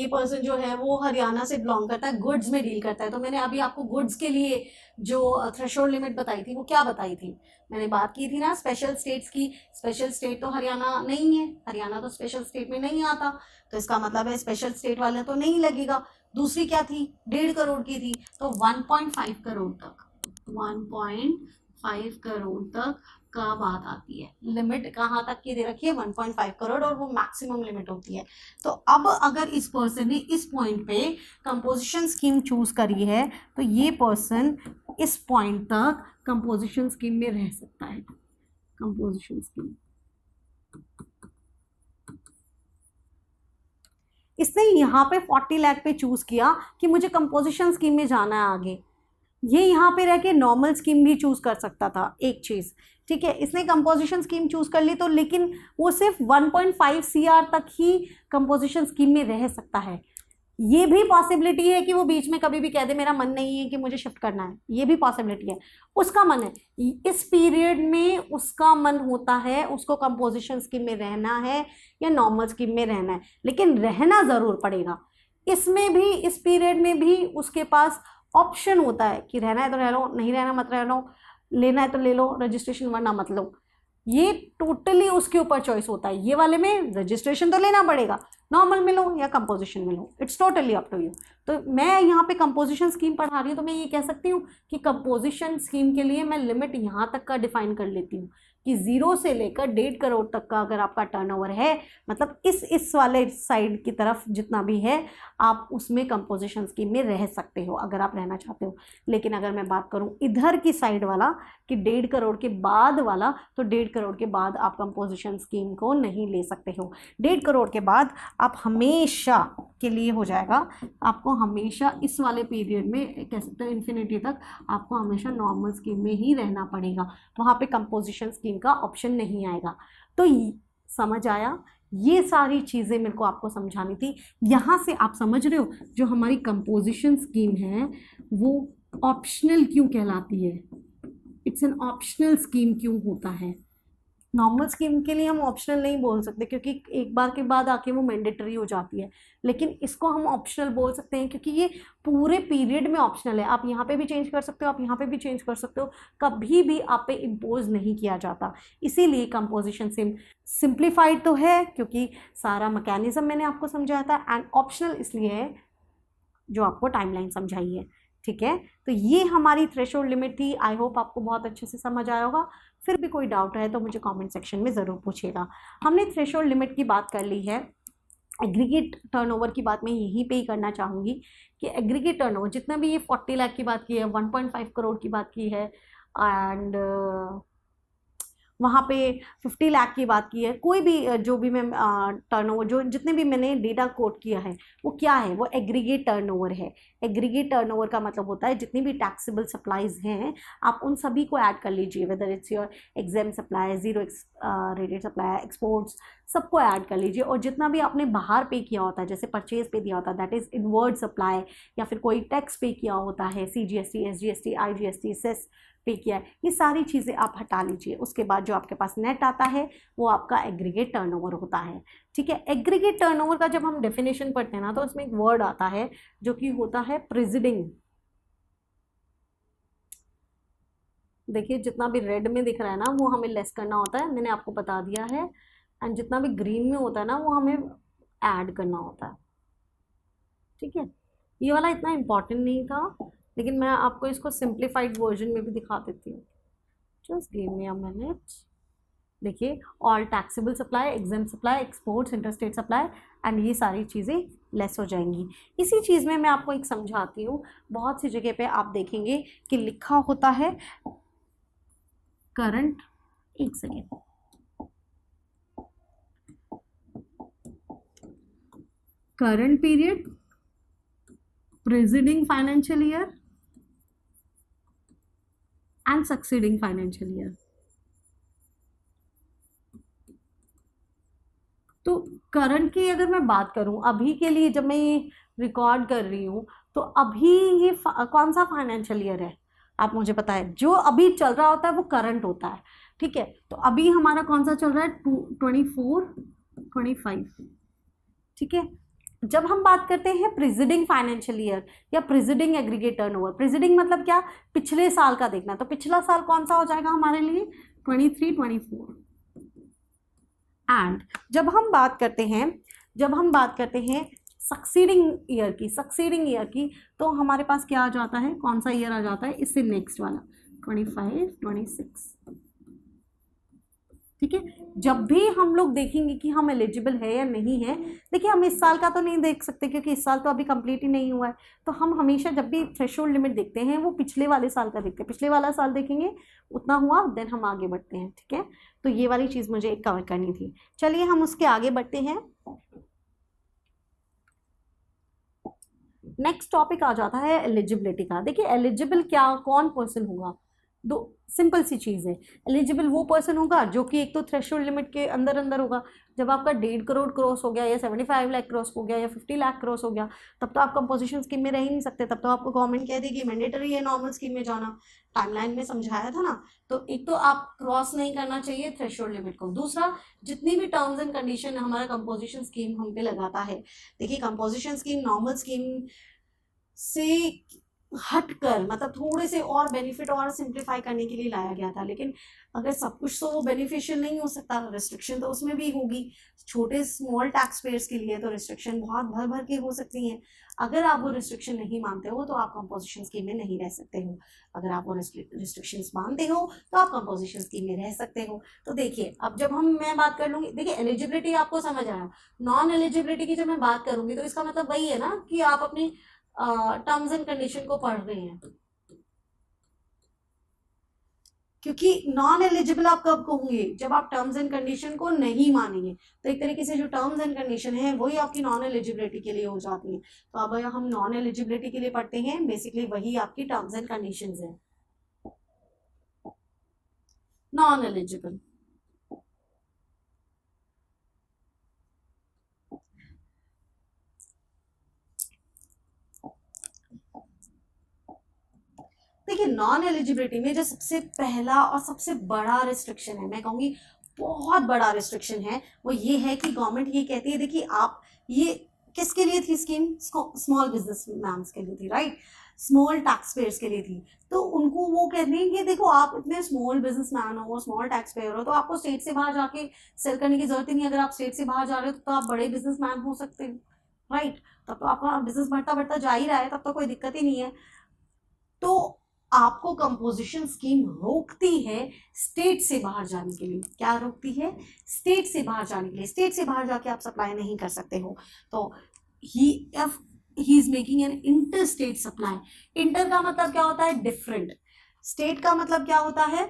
पर्सन जो है वो हरियाणा से बिलोंग करता है, गुड्स में डील करता है। तो मैंने अभी आपको गुड्स के लिए जो थ्रेशोल्ड लिमिट बताई थी वो क्या बताई थी? मैंने बात की थी ना स्पेशल स्टेट्स की। स्पेशल स्टेट तो हरियाणा नहीं है, हरियाणा तो स्पेशल स्टेट में नहीं आता, तो इसका मतलब है स्पेशल स्टेट वाले तो नहीं लगेगा। दूसरी क्या थी? 1.5 करोड़ की थी, तो 1.5 करोड़ तक, 1.5 करोड़ तक का बात आती है। लिमिट कहाँ तक की दे रखी है? 1.5 करोड़, और वो मैक्सिमम लिमिट होती है। तो अब अगर इस पर्सन ने इस पॉइंट पे कंपोजिशन स्कीम चूज करी है, तो ये पर्सन इस पॉइंट तक कंपोजिशन स्कीम में रह सकता है। कंपोजिशन स्कीम, इसने यहाँ पे 40 लाख पे चूज किया कि मुझे कंपोजिशन स्कीम में जाना है आगे। ये यहाँ पे रह के नॉर्मल स्कीम भी चूज कर सकता था, एक चीज, ठीक है। इसने कंपोजिशन स्कीम चूज कर ली, तो लेकिन वो सिर्फ 1.5 CR तक ही कंपोजिशन स्कीम में रह सकता है। ये भी पॉसिबिलिटी है कि वो बीच में कभी भी कह दे मेरा मन नहीं है कि मुझे शिफ्ट करना है, ये भी पॉसिबिलिटी है। उसका मन है, इस पीरियड में उसका मन होता है उसको कंपोजिशन स्कीम में रहना है या नॉर्मल स्कीम में रहना है, लेकिन रहना ज़रूर पड़ेगा। इसमें भी, इस पीरियड में भी उसके पास ऑप्शन होता है कि रहना है तो रह लो, नहीं रहना मत रह लो, लेना है तो ले लो रजिस्ट्रेशन, वरना मत लो। ये टोटली उसके ऊपर चॉइस होता है। ये वाले में रजिस्ट्रेशन तो लेना पड़ेगा, नॉर्मल में लो या कंपोजिशन में लो, it's totally up to you. तो मैं यहाँ पे कंपोजिशन स्कीम पढ़ा रही हूँ तो मैं ये कह सकती हूँ कि कंपोजिशन स्कीम के लिए मैं लिमिट यहाँ तक का डिफाइन कर लेती हूँ कि 0 से लेकर 1.5 करोड़ तक का अगर आपका टर्नओवर है, मतलब इस वाले साइड की तरफ जितना भी है, आप उसमें कंपोजिशन स्कीम में रह सकते हो अगर आप रहना चाहते हो। लेकिन अगर मैं बात करूं इधर की साइड वाला कि 1.5 करोड़ के बाद वाला, तो 1.5 करोड़ के बाद आप कंपोजिशन स्कीम को नहीं ले सकते हो। 1.5 करोड़ के बाद आप हमेशा के लिए हो जाएगा, आपको हमेशा इस वाले पीरियड में कह सकते हो इन्फिनिटी तक आपको हमेशा नॉर्मल स्कीम में ही रहना पड़ेगा, वहाँ पे कंपोजिशन स्कीम का ऑप्शन नहीं आएगा। तो समझ आया, ये सारी चीज़ें मेरे को आपको समझानी थी। यहाँ से आप समझ रहे हो जो हमारी कंपोजिशन स्कीम है वो ऑप्शनल क्यों कहलाती है, इट्स एन ऑप्शनल स्कीम क्यों होता है। नॉर्मल स्कीम के लिए हम ऑप्शनल नहीं बोल सकते क्योंकि एक बार के बाद आके वो मैंडेटरी हो जाती है, लेकिन इसको हम ऑप्शनल बोल सकते हैं क्योंकि ये पूरे पीरियड में ऑप्शनल है। आप यहाँ पे भी चेंज कर सकते हो, आप यहाँ पे भी चेंज कर सकते हो, कभी भी आप पे इम्पोज नहीं किया जाता। इसीलिए कंपोजिशन सिंप्लीफाइड तो है क्योंकि सारा मैकेनिज्म मैंने आपको समझाया था, एंड ऑप्शनल इसलिए है जो आपको टाइमलाइन समझाई है। ठीक है, तो ये हमारी थ्रेशोल्ड लिमिट थी। आई होप आपको बहुत अच्छे से समझ आया होगा। फिर भी कोई डाउट है तो मुझे कमेंट सेक्शन में ज़रूर पूछिएगा। हमने थ्रेशोल्ड लिमिट की बात कर ली है, एग्रीगेट टर्नओवर की बात मैं यहीं पे ही करना चाहूँगी कि एग्रीगेट टर्नओवर जितना भी ये 40 लाख की बात की है, 1.5 करोड़ की बात की है, एंड वहाँ पे 50 लाख की बात की है, कोई भी जो भी मैं टर्नओवर जो जितने भी मैंने डेटा कोट किया है वो क्या है, वो एग्रीगेट टर्नओवर है। एग्रीगेट टर्नओवर का मतलब होता है जितनी भी टैक्सेबल सप्लाईज हैं आप उन सभी को ऐड कर लीजिए, whether it's your exempt supply, zero rated supply, exports, सबको ऐड कर लीजिए। और जितना भी आपने बाहर पे किया होता है, जैसे परचेज पे दिया होता है दैट इज़ इनवर्ड सप्लाई, या फिर कोई टैक्स पे किया होता है, CGST, SGST, IGST, सेस पे किया है, ये सारी चीज़ें आप हटा लीजिए। उसके बाद जो आपके पास नेट आता है वो आपका एग्रीगेट टर्नओवर होता है। ठीक है, एग्रीगेट टर्नओवर का जब हम डेफिनेशन पढ़ते हैं ना तो उसमें एक वर्ड आता है जो कि होता है प्रेसिडिंग। देखिए जितना भी रेड में दिख रहा है ना वो हमें लेस करना होता है, मैंने आपको बता दिया है, एंड जितना भी ग्रीन में होता है ना वो हमें ऐड करना होता है। ठीक है, ये वाला इतना इम्पॉर्टेंट नहीं था लेकिन मैं आपको इसको सिंप्लीफाइड वर्जन में भी दिखा देती हूँ। Just give me a minute. देखिए, all taxable supply, exempt supply, exports, interstate supply, and ये सारी चीज़ें लेस हो जाएंगी। इसी चीज़ में मैं आपको एक समझाती हूँ। बहुत सी जगह पे आप देखेंगे कि लिखा होता है करंट, एक second, current period, presiding financial year and succeeding financial year. तो करंट की अगर मैं बात करूं, अभी के लिए जब मैं ये रिकॉर्ड कर रही हूं तो अभी ये कौन सा फाइनेंशियल ईयर है आप मुझे बताएं। जो अभी चल रहा होता है वो करंट होता है। ठीक है, तो अभी हमारा कौन सा चल रहा है, 24, 25। ठीक है, जब हम बात करते हैं प्रेसिडिंग फाइनेंशियल ईयर या प्रेसिडिंग एग्रीगेट टर्नओवर, प्रेसिडिंग मतलब क्या, पिछले साल का देखना, तो पिछला साल कौन सा हो जाएगा हमारे लिए, 23, 24। एंड जब हम बात करते हैं सक्सीडिंग ईयर की, तो हमारे पास क्या आ जाता है, कौन सा ईयर आ जाता है, इससे नेक्स्ट वाला 25, 26। ठीक है, जब भी हम लोग देखेंगे कि हम एलिजिबल है या नहीं है, देखिए हम इस साल का तो नहीं देख सकते क्योंकि इस साल तो अभी कंप्लीट ही नहीं हुआ है, तो हम हमेशा जब भी थ्रेशोल्ड लिमिट देखते हैं वो पिछले वाले साल का देखते हैं, पिछले वाला साल देखेंगे उतना हुआ देन हम आगे बढ़ते हैं। ठीक है, तो ये वाली चीज़ मुझे एक कवर करनी थी। चलिए हम उसके आगे बढ़ते हैं। नेक्स्ट टॉपिक आ जाता है एलिजिबिलिटी का। देखिए एलिजिबल क्या, कौन पर्सन होगा, दो सिंपल सी चीज़ है। एलिजिबल वो पर्सन होगा जो कि एक तो थ्रेशोल्ड लिमिट के अंदर होगा। जब आपका 1.5 करोड़ क्रॉस हो गया या 75 लाख क्रॉस हो गया या 50 लाख क्रॉस हो गया, तब तो आप कंपोजिशन स्कीम में रह ही नहीं सकते, तब तो आपको गवर्नमेंट कह देगी मैंडेटरी है नॉर्मल स्कीम में जाना। टाइमलाइन में समझाया था ना, तो एक तो आप क्रॉस नहीं करना चाहिए थ्रेशोल्ड लिमिट को। दूसरा, जितनी भी टर्म्स एंड कंडीशन हमारा कंपोजिशन स्कीम हम पे लगाता है, देखिए कंपोजिशन स्कीम नॉर्मल स्कीम से हटकर, मतलब थोड़े से और बेनिफिट और सिंप्लीफाई करने के लिए लाया गया था। लेकिन अगर सब कुछ तो वो बेनिफिशियल नहीं हो सकता, रिस्ट्रिक्शन तो उसमें भी होगी। छोटे स्मॉल टैक्स पेयर्स के लिए तो रिस्ट्रिक्शन बहुत भर भर के हो सकती हैं। अगर आप वो रिस्ट्रिक्शन नहीं मानते हो तो आप कंपोजिशन स्कीम में नहीं रह सकते हो। अगर आप वो रिस्ट्रिक्शंस मानते हो तो आप कंपोजिशन स्कीम में रह सकते हो। तो देखिए, अब जब मैं बात कर लूंगी, देखिए एलिजिबिलिटी आपको समझ आया। नॉन एलिजिबिलिटी की जब मैं बात करूंगी तो इसका मतलब वही है ना कि आप अपनी टर्म्स एंड कंडीशन को पढ़ रहे हैं। क्योंकि नॉन एलिजिबल आप कब कहोगे, जब आप टर्म्स एंड कंडीशन को नहीं मानेंगे। तो एक तरीके से जो टर्म्स एंड कंडीशन है वही आपकी नॉन एलिजिबिलिटी के लिए हो जाती है। तो अब हम नॉन एलिजिबिलिटी के लिए पढ़ते हैं, बेसिकली वही आपकी टर्म्स एंड कंडीशन है। नॉन एलिजिबल, देखिए नॉन एलिजिबिलिटी में जो सबसे पहला और सबसे बड़ा रिस्ट्रिक्शन है, मैं कहूंगी बहुत बड़ा रिस्ट्रिक्शन है, वो ये है कि गवर्नमेंट ये कहती है, देखिए आप, ये किसके लिए थी स्कीम? स्मॉल बिजनेस मैन के लिए थी, राइट, स्मॉल टैक्स पेयर्स के लिए थी। तो उनको वो कहते हैं कि देखो आप इतने स्मॉल बिजनेस मैन हो, स्मॉल टैक्स पेयर हो, तो आपको स्टेट से बाहर जाके सेल करने की जरूरत ही नहीं। अगर आप स्टेट से बाहर जा रहे हो तो आप बड़े बिजनेस मैन हो सकते हो, राइट। तब तो आपका बिजनेस बढ़ता बढ़ता जा ही रहा है, तब तो कोई दिक्कत ही नहीं है। तो आपको कंपोजिशन स्कीम रोकती है स्टेट से बाहर जाने के लिए। क्या रोकती है? स्टेट से बाहर जाने के लिए। स्टेट से बाहर जाके आप सप्लाई नहीं कर सकते हो। तो he is making an inter state supply. Inter का मतलब क्या होता है? डिफरेंट। स्टेट का मतलब क्या होता है?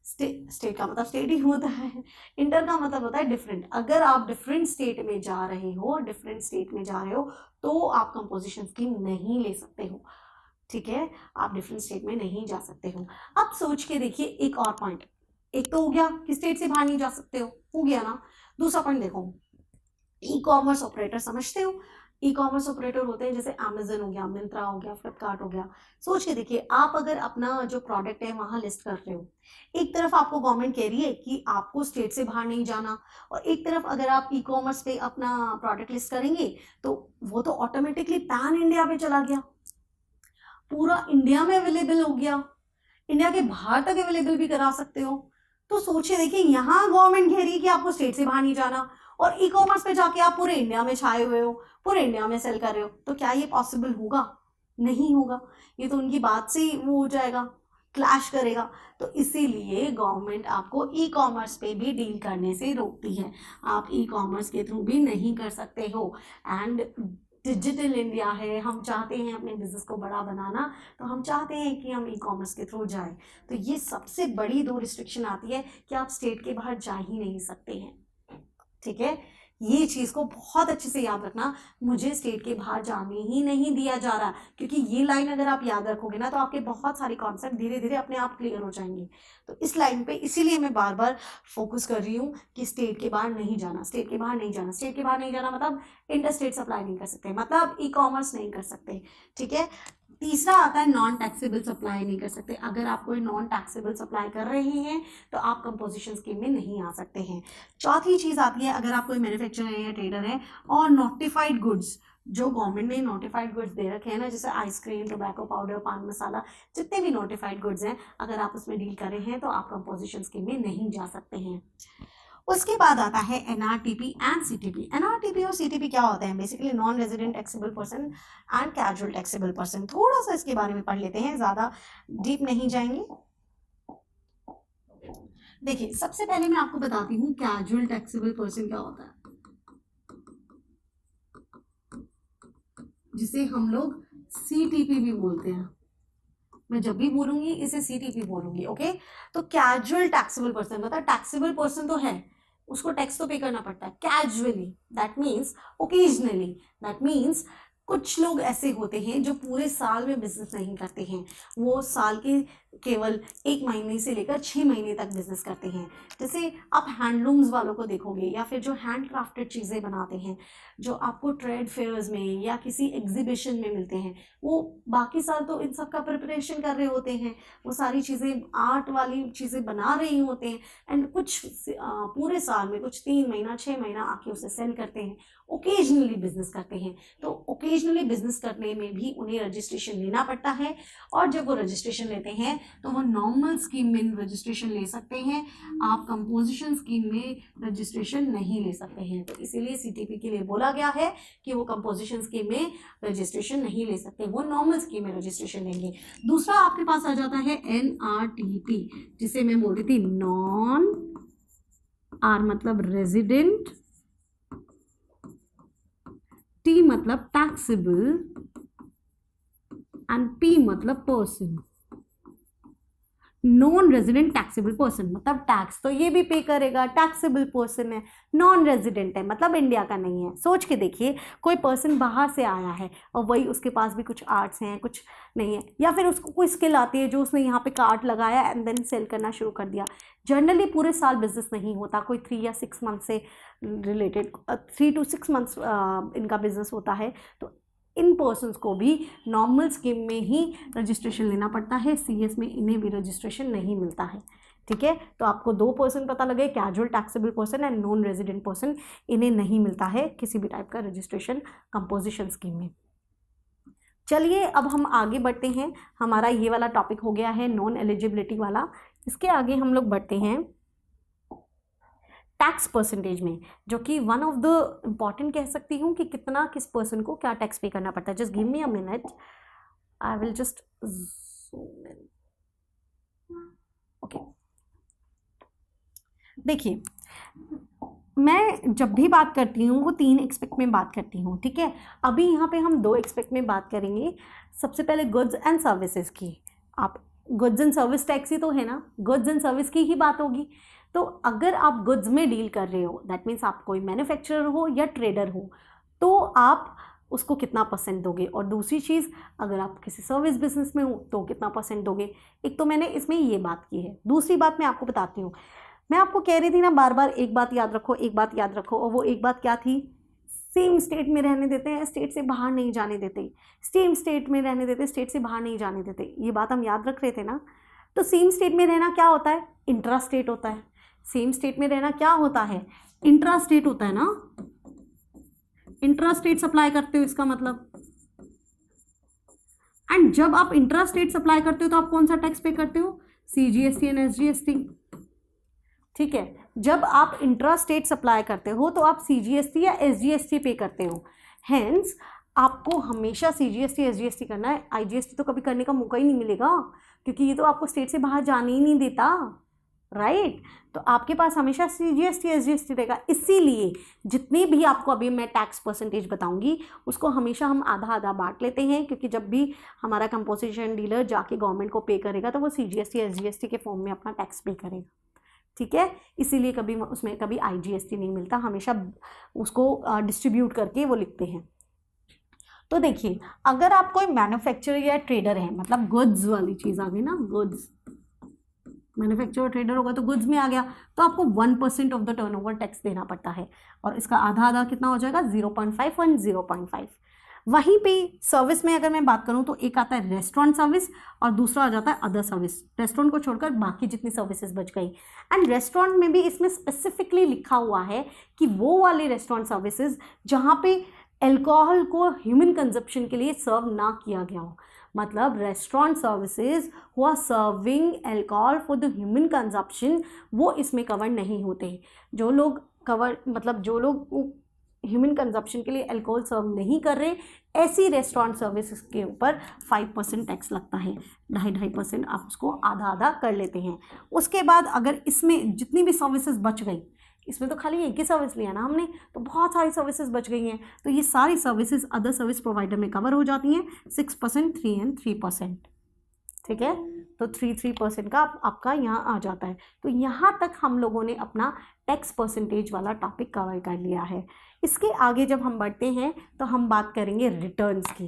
स्टेट का मतलब स्टेट ही होता है। इंटर का मतलब होता है डिफरेंट। अगर आप डिफरेंट स्टेट में जा रहे हो, तो आप कंपोजिशन स्कीम नहीं ले सकते हो, ठीक है। आप डिफरेंट स्टेट में नहीं जा सकते हो। अब सोच के देखिए एक और पॉइंट, एक तो हो गया कि स्टेट से बाहर नहीं जा सकते हो गया ना। दूसरा पॉइंट देखो, ई कॉमर्स ऑपरेटर समझते हो? ई कॉमर्स ऑपरेटर होते हैं जैसे अमेजन हो गया, मिंत्रा हो गया, फ्लिपकार्ट हो गया। सोच के देखिए, आप अगर अपना जो प्रोडक्ट है वहां लिस्ट कर रहे हो, एक तरफ आपको गवर्नमेंट कह रही है कि आपको स्टेट से बाहर नहीं जाना, और एक तरफ अगर आप ई कॉमर्स पे अपना प्रोडक्ट लिस्ट करेंगे तो वो तो ऑटोमेटिकली पैन इंडिया पे चला गया, पूरा इंडिया में अवेलेबल हो गया, इंडिया के बाहर तक अवेलेबल भी करा सकते हो। तो सोचिए, देखिए यहाँ गवर्नमेंट कह रही है कि आपको स्टेट से बाहर नहीं जाना, और ई कॉमर्स पे जाके आप पूरे इंडिया में छाए हुए हो, पूरे इंडिया में सेल कर रहे हो। तो क्या ये पॉसिबल होगा? नहीं होगा। ये तो उनकी बात से ही वो हो जाएगा, क्लैश करेगा। तो इसीलिए गवर्नमेंट आपको ई कॉमर्स पे भी डील करने से रोकती है। आप ई कॉमर्स के थ्रू भी नहीं कर सकते हो। एंड डिजिटल इंडिया है, हम चाहते हैं अपने बिजनेस को बड़ा बनाना, तो हम चाहते हैं कि हम ई कॉमर्स के थ्रू जाएं। तो ये सबसे बड़ी दो रिस्ट्रिक्शन आती है कि आप स्टेट के बाहर जा ही नहीं सकते हैं, ठीक है। ये चीज को बहुत अच्छे से याद रखना, मुझे स्टेट के बाहर जाने ही नहीं दिया जा रहा, क्योंकि ये लाइन अगर आप याद रखोगे ना तो आपके बहुत सारे कॉन्सेप्ट धीरे धीरे अपने आप क्लियर हो जाएंगे। तो इस लाइन पे इसीलिए मैं बार बार फोकस कर रही हूँ कि स्टेट के बाहर नहीं जाना, स्टेट के बाहर नहीं जाना। स्टेट के बाहर नहीं जाना मतलब इंटर स्टेट सप्लाई नहीं कर सकते, मतलब ई कॉमर्स नहीं कर सकते, ठीक है। तीसरा आता है नॉन टैक्सेबल सप्लाई नहीं कर सकते। अगर आप कोई नॉन टैक्सेबल सप्लाई कर रहे हैं तो आप कंपोजिशन स्कीम में नहीं आ सकते हैं। चौथी चीज आती है, अगर आप कोई मैन्युफैक्चरर है या ट्रेडर है और नोटिफाइड गुड्स, जो गवर्नमेंट ने नोटिफाइड गुड्स दे रखे हैं ना, जैसे आइसक्रीम, टोबैको पाउडर, पान मसाला, जितने भी नोटिफाइड गुड्स हैं, अगर आप उसमें डील कर रहे हैं तो आप कंपोजिशन स्कीम में नहीं जा सकते हैं। उसके बाद आता है एनआरटीपी एंड सीटीपी। एनआरटीपी और सीटीपी क्या होते हैं? Basically non resident taxable person and casual taxable person. थोड़ा सा इसके बारे में पढ़ लेते हैं, ज्यादा डीप नहीं जाएंगे। देखिए, सबसे पहले मैं आपको बताती हूँ कैजुअल टैक्सेबल पर्सन क्या होता है, जिसे हम लोग सीटीपी भी बोलते हैं। मैं जब भी बोलूंगी इसे सीटीपी बोलूंगी, ओके। तो कैजुअल टैक्सेबल पर्सन, मतलब टैक्सेबल पर्सन तो है, उसको टैक्स तो पे करना पड़ता है। Casually that means occasionally, that means कुछ लोग ऐसे होते हैं जो पूरे साल में बिजनेस नहीं करते हैं, वो साल के केवल 1 महीने से लेकर 6 महीने तक बिजनेस करते हैं। जैसे आप हैंडलूम्स वालों को देखोगे या फिर जो हैंड क्राफ्टेड चीज़ें बनाते हैं, जो आपको ट्रेड फेयर्स में या किसी एग्जीबिशन में मिलते हैं, वो बाकी साल तो इन सब का प्रिपरेशन कर रहे होते हैं, वो सारी चीज़ें आर्ट वाली चीज़ें बना रही होते हैं, एंड कुछ पूरे साल में कुछ 3 महीना 6 महीना आके उसे सेल करते हैं, ओकेजनली बिजनेस करते हैं। तो ओकेजनली बिजनेस करने में भी उन्हें रजिस्ट्रेशन लेना पड़ता है, और जब वो रजिस्ट्रेशन लेते हैं तो वो नॉर्मल स्कीम में रजिस्ट्रेशन ले सकते हैं, आप कंपोजिशन स्कीम में रजिस्ट्रेशन नहीं ले सकते हैं। तो इसीलिए सीटीपी के लिए बोला गया है कि वो कंपोजिशन स्कीम में रजिस्ट्रेशन नहीं ले सकते, वो नॉर्मल स्कीम में रजिस्ट्रेशन लेंगे। दूसरा आपके पास आ जाता है NRTP, जिसे मैं बोल रही थी नॉन, आर मतलब रेजिडेंट, टी मतलब टैक्सेबल एंड पी मतलब person. Non resident taxable person मतलब टैक्स तो ये भी पे करेगा, टैक्सेबल पर्सन है, नॉन रेजिडेंट है मतलब इंडिया का नहीं है। सोच के देखिए, कोई पर्सन बाहर से आया है और वही उसके पास भी कुछ आर्ट्स हैं, कुछ नहीं है, या फिर उसको कोई स्किल आती है जो उसने यहाँ पे कार्ट लगाया एंड देन सेल करना शुरू कर दिया। जनरली पूरे साल बिजनेस नहीं होता, कोई 3 या 6 मंथ से रिलेटेड 3 to 6 मंथ्स इनका बिजनेस होता है। तो इन पर्सन्स को भी नॉर्मल स्कीम में ही रजिस्ट्रेशन लेना पड़ता है, CS में इन्हें भी रजिस्ट्रेशन नहीं मिलता है। ठीक है, तो आपको 2 पर्सन पता लगे, casual taxable person and non resident person, इन्हें नहीं मिलता है किसी भी टाइप का रजिस्ट्रेशन कंपोजिशन स्कीम में। चलिए अब हम आगे बढ़ते हैं, हमारा ये वाला टॉपिक हो गया है नॉन एलिजिबिलिटी वाला। इसके आगे हम लोग बढ़ते हैं टैक्स परसेंटेज में, जो कि वन ऑफ द इम्पॉर्टेंट कह सकती हूँ कि कितना किस पर्सन को क्या टैक्स पे करना पड़ता है। Just give me a minute, I will just zoom in. Okay, देखिए मैं जब भी बात करती हूँ वो 3 एस्पेक्ट में बात करती हूँ। ठीक है, अभी यहाँ पे हम 2 एस्पेक्ट में बात करेंगे। सबसे पहले गुड्स एंड सर्विसेज की। आप गुड्स एंड सर्विस टैक्स ही तो है ना, गुड्स एंड सर्विस की ही बात होगी। तो अगर आप गुड्स में डील कर रहे हो, दैट मीन्स आप कोई मैन्युफैक्चरर हो या ट्रेडर हो, तो आप उसको कितना परसेंट दोगे। और दूसरी चीज़, अगर आप किसी सर्विस बिजनेस में हो तो कितना परसेंट दोगे। एक तो मैंने इसमें ये बात की है, दूसरी बात मैं आपको बताती हूँ। मैं आपको कह रही थी ना बार बार एक बात याद रखो, एक बात याद रखो, और वो एक बात क्या थी? सेम स्टेट में रहने देते हैं, स्टेट से बाहर नहीं जाने देते, सेम स्टेट में रहने देते, स्टेट से बाहर नहीं जाने देते। ये बात हम याद रख रहे थे ना। तो सेम स्टेट में रहना क्या होता है? इंट्रा स्टेट होता है। सेम स्टेट में रहना क्या होता है? इंट्रा स्टेट होता है ना। इंट्रा स्टेट सप्लाई करते हो इसका मतलब। एंड जब आप इंट्रा स्टेट सप्लाई करते हो तो आप कौन सा टैक्स पे करते हो? CGST and SGST। ठीक है, जब आप इंट्रा स्टेट सप्लाई करते हो तो आप CGST या SGST पे करते हो। हेंस आपको हमेशा CGST SGST करना है। IGST तो कभी करने का मौका ही नहीं मिलेगा, क्योंकि ये तो आपको स्टेट से बाहर जाने ही नहीं देता, राइट। तो आपके पास हमेशा CGST SGST रहेगा। इसीलिए जितनी भी आपको अभी मैं टैक्स परसेंटेज बताऊंगी उसको हमेशा हम आधा आधा बांट लेते हैं, क्योंकि जब भी हमारा कंपोजिशन डीलर जाके गवर्नमेंट को पे करेगा तो वो CGST SGST के फॉर्म में अपना टैक्स पे करेगा। ठीक है, इसीलिए कभी उसमें कभी IGST नहीं मिलता, हमेशा उसको डिस्ट्रीब्यूट करके वो लिखते हैं। तो देखिए, अगर आप कोई मैन्युफैक्चरर या ट्रेडर है, मतलब गुड्स वाली चीज़ आ गई ना, गुड्स, मैन्युफैक्चरर ट्रेडर होगा तो गुड्स में आ गया, तो आपको 1% ऑफ द टर्नओवर टैक्स देना पड़ता है, और इसका आधा आधा कितना हो जाएगा? 0.5 और 0.5। वहीं पे सर्विस में अगर मैं बात करूं तो एक आता है रेस्टोरेंट सर्विस और दूसरा आ जाता है अदर सर्विस। रेस्टोरेंट को छोड़कर बाकी जितनी सर्विसेज बच गई। एंड रेस्टोरेंट में भी इसमें स्पेसिफिकली लिखा हुआ है कि वो वाली रेस्टोरेंट सर्विसेज जहाँ पे अल्कोहल को ह्यूमन कंजप्शन के लिए सर्व ना किया गया हो, मतलब restaurant services who are serving alcohol for the human consumption, वो इसमें कवर नहीं होते। जो लोग कवर, मतलब जो लोग ह्यूमन कंजप्शन के लिए अल्कोहल सर्व नहीं कर रहे, ऐसी रेस्टोरेंट सर्विसेज के ऊपर 5% टैक्स लगता है। 2.5% आप उसको आधा आधा कर लेते हैं। उसके बाद अगर इसमें जितनी भी सर्विसेज बच गई, इसमें तो खाली एक ही सर्विस लिया ना हमने, तो बहुत सारी सर्विसेज बच गई हैं, तो ये सारी सर्विसेज अदर सर्विस प्रोवाइडर में कवर हो जाती हैं। 6%, 3 एंड 3%। ठीक है, तो 3% का आपका यहाँ आ जाता है। तो यहाँ तक हम लोगों ने अपना टैक्स परसेंटेज वाला टॉपिक कवर कर लिया है। इसके आगे जब हम बढ़ते हैं तो हम बात करेंगे रिटर्न्स की।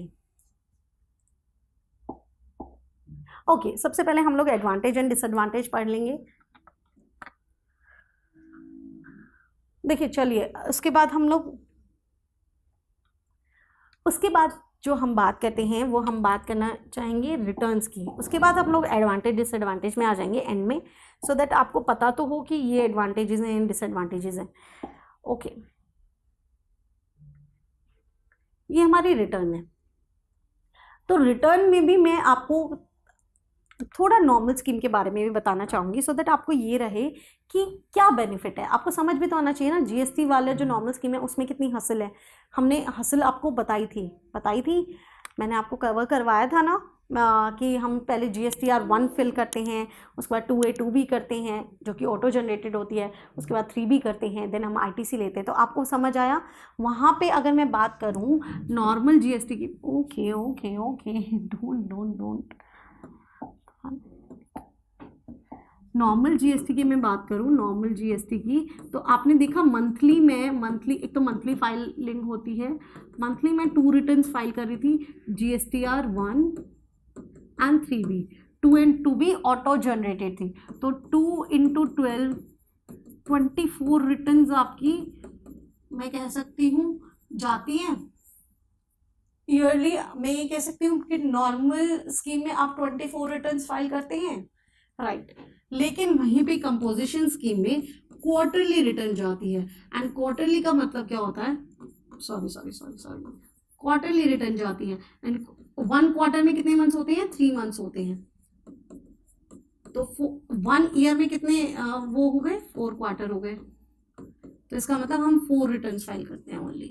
ओके, सबसे पहले हम लोग एडवांटेज एंड डिसएडवांटेज पढ़ लेंगे। देखिए चलिए, उसके बाद जो हम बात करते हैं वो हम बात करना चाहेंगे रिटर्न्स की। उसके बाद हम लोग एडवांटेज डिसएडवांटेज में आ जाएंगे एंड में, सो दैट आपको पता तो हो कि ये एडवांटेजेस हैं एंड डिसएडवांटेजेस हैं। ओके, ये हमारी रिटर्न है। तो रिटर्न में भी मैं आपको थोड़ा नॉर्मल स्कीम के बारे में भी बताना चाहूँगी, सो दैट आपको ये रहे कि क्या बेनिफिट है। आपको समझ भी तो आना चाहिए ना, जीएसटी वाले जो नॉर्मल स्कीम है उसमें कितनी हसल है। हमने हसल आपको बताई थी, मैंने आपको कवर करवाया था ना कि हम पहले GSTR 1 फिल करते हैं, उसके बाद 2A 2B करते हैं जो कि ऑटो जनरेटेड होती है, उसके बाद 3B करते हैं, देन हम ITC लेते हैं। तो आपको समझ आया। वहाँ पे अगर मैं बात करूँ नॉर्मल GST की, ओके डोंट नॉर्मल GST की मैं बात करूँ, नॉर्मल GST की, तो आपने देखा मंथली एक तो मंथली फाइलिंग होती है। मंथली मैं 2 रिटर्न्स फाइल कर रही थी, GSTR 1 and 3B। 2 and 2B auto generated थी, तो 2 × 12 24 रिटर्न्स आपकी मैं कह सकती हूँ जाती हैं ईयरली। मैं ये कह सकती हूँ कि नॉर्मल स्कीम में आप 24 रिटर्न्स फाइल करते हैं, राइट। लेकिन वहीं पे कंपोजिशन स्कीम में क्वार्टरली रिटर्न जाती है। एंड क्वार्टरली का मतलब क्या होता है, सॉरी क्वार्टरली रिटर्न जाती है। एंड 1 क्वार्टर में कितने मंथ्स होते हैं, 3 मंथ्स होते हैं। तो 1 ईयर में कितने वो हो गए, 4 क्वार्टर हो गए। तो इसका मतलब हम 4 रिटर्न्स फाइल करते हैं ओनली।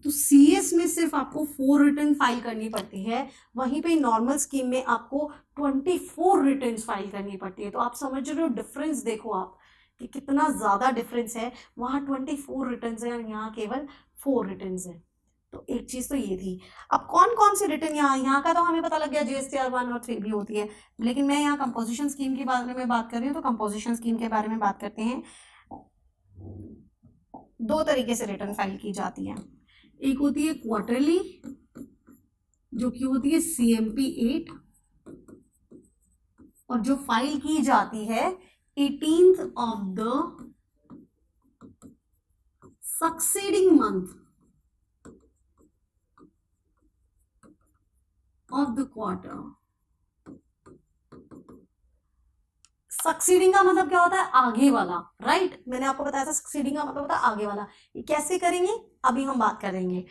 तो CS में सिर्फ आपको 4 रिटर्न फाइल करनी पड़ती है, वहीं पे नॉर्मल स्कीम में आपको 24 रिटर्न फाइल करनी पड़ती है। तो आप समझ रहे हो डिफरेंस, देखो आप कि कितना ज़्यादा डिफरेंस है। वहाँ 24 रिटर्न है और यहाँ केवल 4 रिटर्न है। तो एक चीज़ तो ये थी। अब कौन कौन सी रिटर्न यहाँ का तो हमें पता लग गया, GSTR 1 और 3B होती है। लेकिन मैं यहाँ कंपोजिशन स्कीम के बारे में बात कर रही हूँ। तो कंपोजिशन स्कीम के बारे में बात करते हैं। 2 तरीके से रिटर्न फाइल की जाती है। एक होती है क्वार्टरली, जो कि होती है CMP 8, और जो फाइल की जाती है 18th of the succeeding month of the quarter. Succeeding का मतलब क्या होता है, आगे वाला, राइट। मैंने आपको बताया था सक्सीडिंग का मतलब होता है आगे वाला। ये कैसे करेंगे अभी हम बात करेंगे।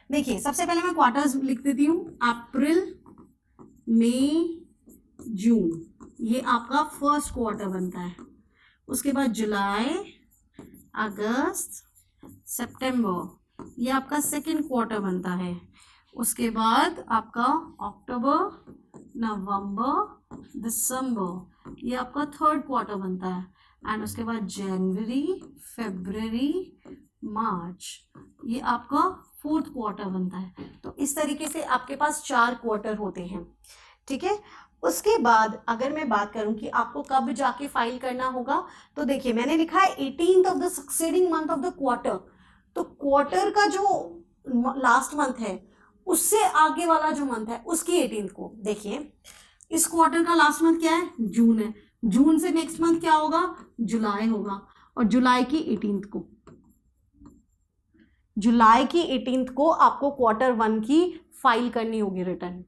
देखिए सबसे पहले मैं क्वार्टर्स लिख देती हूँ। अप्रैल, मई, जून, ये आपका फर्स्ट क्वार्टर बनता है। उसके बाद जुलाई, अगस्त, सितंबर, ये आपका सेकेंड क्वार्टर बनता है। उसके बाद आपका अक्टूबर, नवंबर, दिसंबर, ये आपका थर्ड क्वार्टर बनता है। एंड उसके बाद जनवरी, फरवरी, मार्च, ये आपका फोर्थ क्वार्टर बनता है। तो इस तरीके से आपके पास 4 क्वार्टर होते हैं, ठीक है। उसके बाद अगर मैं बात करूं कि आपको कब जाके फाइल करना होगा, तो देखिए मैंने लिखा है 18th of the succeeding month of the quarter. तो क्वार्टर का जो लास्ट मंथ है उससे आगे वाला जो मंथ है उसकी 18th को। देखिए इस क्वार्टर का लास्ट मंथ क्या है, जून है। जून से नेक्स्ट मंथ क्या होगा, जुलाई होगा। और जुलाई की 18th को, जुलाई की 18th को आपको क्वार्टर 1 की फाइल करनी होगी रिटर्न।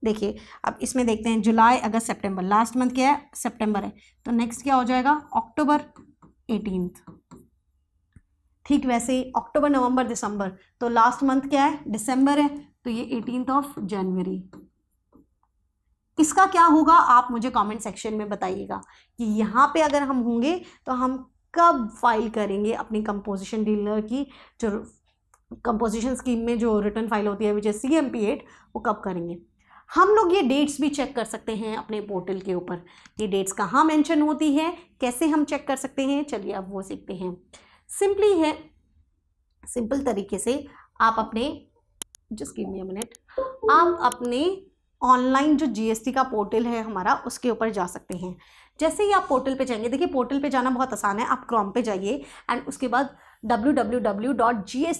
देखिए अब इसमें देखते हैं जुलाई, अगस्त, सितंबर, लास्ट मंथ क्या है, सितंबर है। तो नेक्स्ट क्या हो जाएगा, अक्टूबर 18th। ठीक वैसे ही अक्टूबर, नवंबर, दिसंबर, तो लास्ट मंथ क्या है, दिसंबर है। तो ये 18th ऑफ जनवरी। इसका क्या होगा आप मुझे कमेंट सेक्शन में बताइएगा कि यहाँ पे अगर हम होंगे तो हम कब फाइल करेंगे अपनी कंपोजिशन डीलर की, जो कंपोजिशन स्कीम में जो रिटर्न फाइल होती है विच इज CMP 8, वो कब करेंगे। हम लोग ये डेट्स भी चेक कर सकते हैं अपने पोर्टल के ऊपर। ये डेट्स कहाँ मेंशन होती है, कैसे हम चेक कर सकते हैं, चलिए अब वो सीखते हैं। सिंपली है, सिंपल तरीके से आप अपने, just give me a minute, आप अपने ऑनलाइन जो GST का पोर्टल है हमारा उसके ऊपर जा सकते हैं। जैसे ही आप पोर्टल पे जाएंगे, देखिए पोर्टल पे जाना बहुत आसान है। आप क्रोम पे जाइए एंड उसके बाद www.gst.gov.in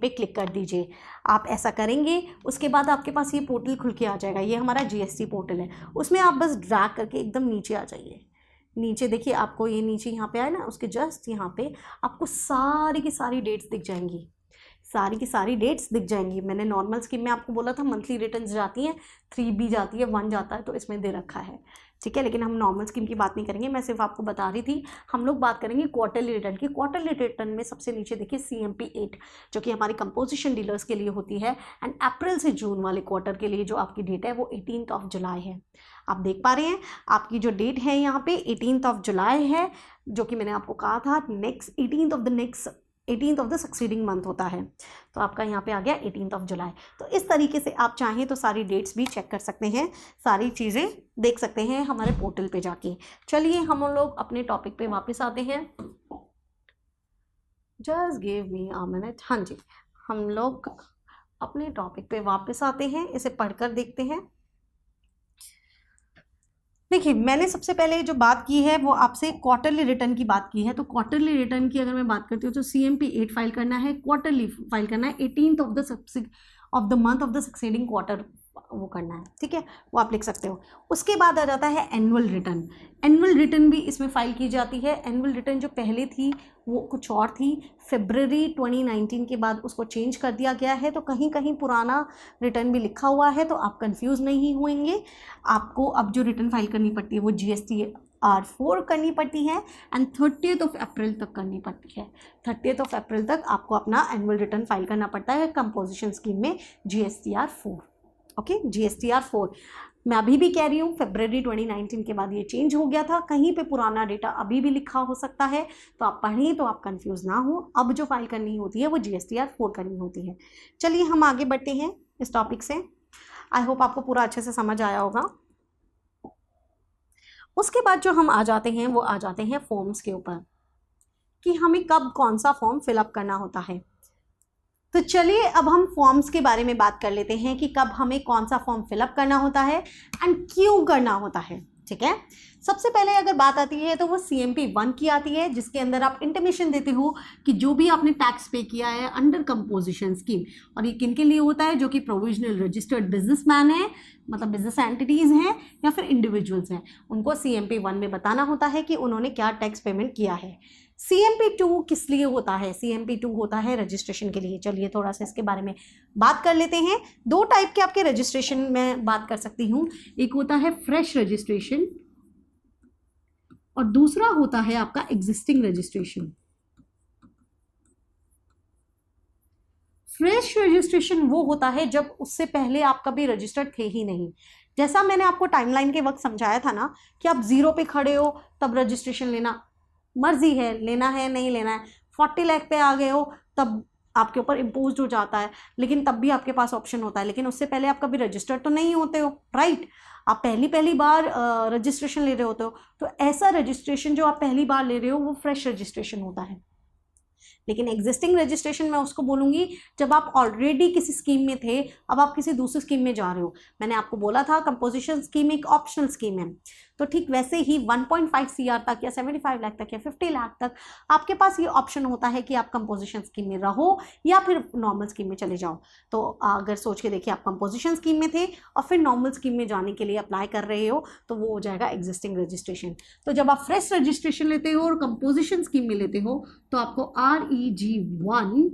पे क्लिक कर दीजिए। आप ऐसा करेंगे, उसके बाद आपके पास ये पोर्टल खुल के आ जाएगा। ये हमारा जीएसटी पोर्टल है, उसमें आप बस ड्रैग करके एकदम नीचे आ जाइए। नीचे देखिए, आपको ये नीचे यहाँ पे आए ना, उसके जस्ट यहाँ पे आपको सारी की सारी डेट्स दिख जाएंगी, सारी की सारी डेट्स दिख जाएंगी। मैंने नॉर्मल स्कीम में आपको बोला था मंथली रिटर्न्स जाती हैं, 3B जाती है, 1 जाता है, तो इसमें दे रखा है, ठीक है। लेकिन हम नॉर्मल स्कीम की बात नहीं करेंगे, मैं सिर्फ आपको बता रही थी। हम लोग बात करेंगे क्वार्टरली रिटर्न की। क्वार्टरली रिटर्न में सबसे नीचे देखिए CMP 8, जो कि हमारी कंपोजिशन डीलर्स के लिए होती है। एंड अप्रैल से जून वाले क्वार्टर के लिए जो आपकी डेट है वो 18 जुलाई है। आप देख पा रहे हैं आपकी जो डेट है यहाँ पे 18 जुलाई है, जो कि मैंने आपको कहा था next 18 of the succeeding month होता है। तो आपका यहाँ पे आ गया 18 जुलाई। तो इस तरीके से आप चाहें तो सारी डेट्स भी चेक कर सकते हैं, सारी चीज़ें देख सकते हैं हमारे पोर्टल पे जाके। चलिए हम लोग अपने टॉपिक पे वापस आते हैं। Just give me a minute. हाँ जी, हम लोग अपने टॉपिक पे वापस आते हैं, इसे पढ़कर देखते हैं। देखिए, मैंने सबसे पहले जो बात की है वो आपसे क्वार्टरली रिटर्न की बात की है। तो क्वार्टरली रिटर्न की अगर मैं बात करती हूँ तो CMP 8 फाइल करना है, क्वार्टरली फाइल करना है, 18th of the month of the succeeding quarter वो करना है, ठीक है, वो आप लिख सकते हो। उसके बाद आ जाता है एनुअल रिटर्न। एनुअल रिटर्न भी इसमें फाइल की जाती है। एनुअल रिटर्न जो पहले थी वो कुछ और थी, फरवरी 2019 के बाद उसको चेंज कर दिया गया है। तो कहीं कहीं पुराना रिटर्न भी लिखा हुआ है, तो आप कंफ्यूज नहीं होंगे। आपको अब जो रिटर्न फाइल करनी पड़ती है वो GSTR4 करनी पड़ती है एंड 30 अप्रैल तक करनी पड़ती है। 30 अप्रैल तक आपको अपना एनुअल रिटर्न फाइल करना पड़ता है कंपोजिशन स्कीम में GSTR4। ओके, GSTR4 मैं अभी भी कह रही हूँ, फरवरी 2019 के बाद ये चेंज हो गया था। कहीं पे पुराना डेटा अभी भी लिखा हो सकता है, तो आप पढ़ें तो आप कंफ्यूज ना हो। अब जो फाइल करनी होती है वो GSTR4 करनी होती है। चलिए हम आगे बढ़ते हैं इस टॉपिक से। आई होप आपको पूरा अच्छे से समझ आया होगा। उसके बाद जो हम आ जाते हैं वो आ जाते हैं फॉर्म्स के ऊपर, कि हमें कब कौन सा फॉर्म फिलअप करना होता है। तो चलिए अब हम फॉर्म्स के बारे में बात कर लेते हैं कि कब हमें कौन सा फॉर्म फिलअप करना होता है एंड क्यों करना होता है, ठीक है। सबसे पहले अगर बात आती है तो वो CMP 1 की आती है, जिसके अंदर आप इंटीमेशन देते हो कि जो भी आपने टैक्स पे किया है अंडर कंपोजिशन स्कीम, और ये किन के लिए होता है, जो कि प्रोविजनल रजिस्टर्ड बिजनेसमैन है, मतलब बिजनेस एंटिटीज़ हैं या फिर इंडिविजुअल्स हैं, उनको CMP 1 में बताना होता है कि उन्होंने क्या टैक्स पेमेंट किया है। CMP 2 किस लिए होता है? CMP 2 होता है रजिस्ट्रेशन के लिए। चलिए थोड़ा सा इसके बारे में बात कर लेते हैं। 2 टाइप के आपके रजिस्ट्रेशन में बात कर सकती हूँ, एक होता है फ्रेश रजिस्ट्रेशन और दूसरा होता है आपका एग्जिस्टिंग रजिस्ट्रेशन। फ्रेश रजिस्ट्रेशन वो होता है जब उससे पहले आप कभी रजिस्टर्ड थे ही नहीं। जैसा मैंने आपको टाइमलाइन के वक्त समझाया था ना कि आप 0 पे खड़े हो तब रजिस्ट्रेशन लेना, मर्जी है लेना है नहीं लेना है। 40 लाख पे आ गए हो तब आपके ऊपर इम्पोज हो जाता है, लेकिन तब भी आपके पास ऑप्शन होता है। लेकिन उससे पहले आप कभी रजिस्टर्ड तो नहीं होते हो, राइट। आप पहली बार रजिस्ट्रेशन ले रहे होते हो, तो ऐसा रजिस्ट्रेशन जो आप पहली बार ले रहे हो वो फ्रेश रजिस्ट्रेशन होता है। लेकिन एग्जिस्टिंग रजिस्ट्रेशन मैं उसको बोलूँगी जब आप ऑलरेडी किसी स्कीम में थे, अब आप किसी दूसरी स्कीम में जा रहे हो। मैंने आपको बोला था कंपोजिशन स्कीम एक ऑप्शनल स्कीम है, तो ठीक वैसे ही 1.5 CR तक या 75 लाख तक या 50 लाख तक आपके पास ये ऑप्शन होता है कि आप कंपोजिशन स्कीम में रहो या फिर नॉर्मल स्कीम में चले जाओ। तो अगर सोच के देखिए, आप कंपोजिशन स्कीम में थे और फिर नॉर्मल स्कीम में जाने के लिए अप्लाई कर रहे हो, तो वो हो जाएगा एग्जिस्टिंग रजिस्ट्रेशन। तो जब आप फ्रेश रजिस्ट्रेशन लेते हो और कंपोजिशन स्कीम में लेते हो, तो आपको REG 1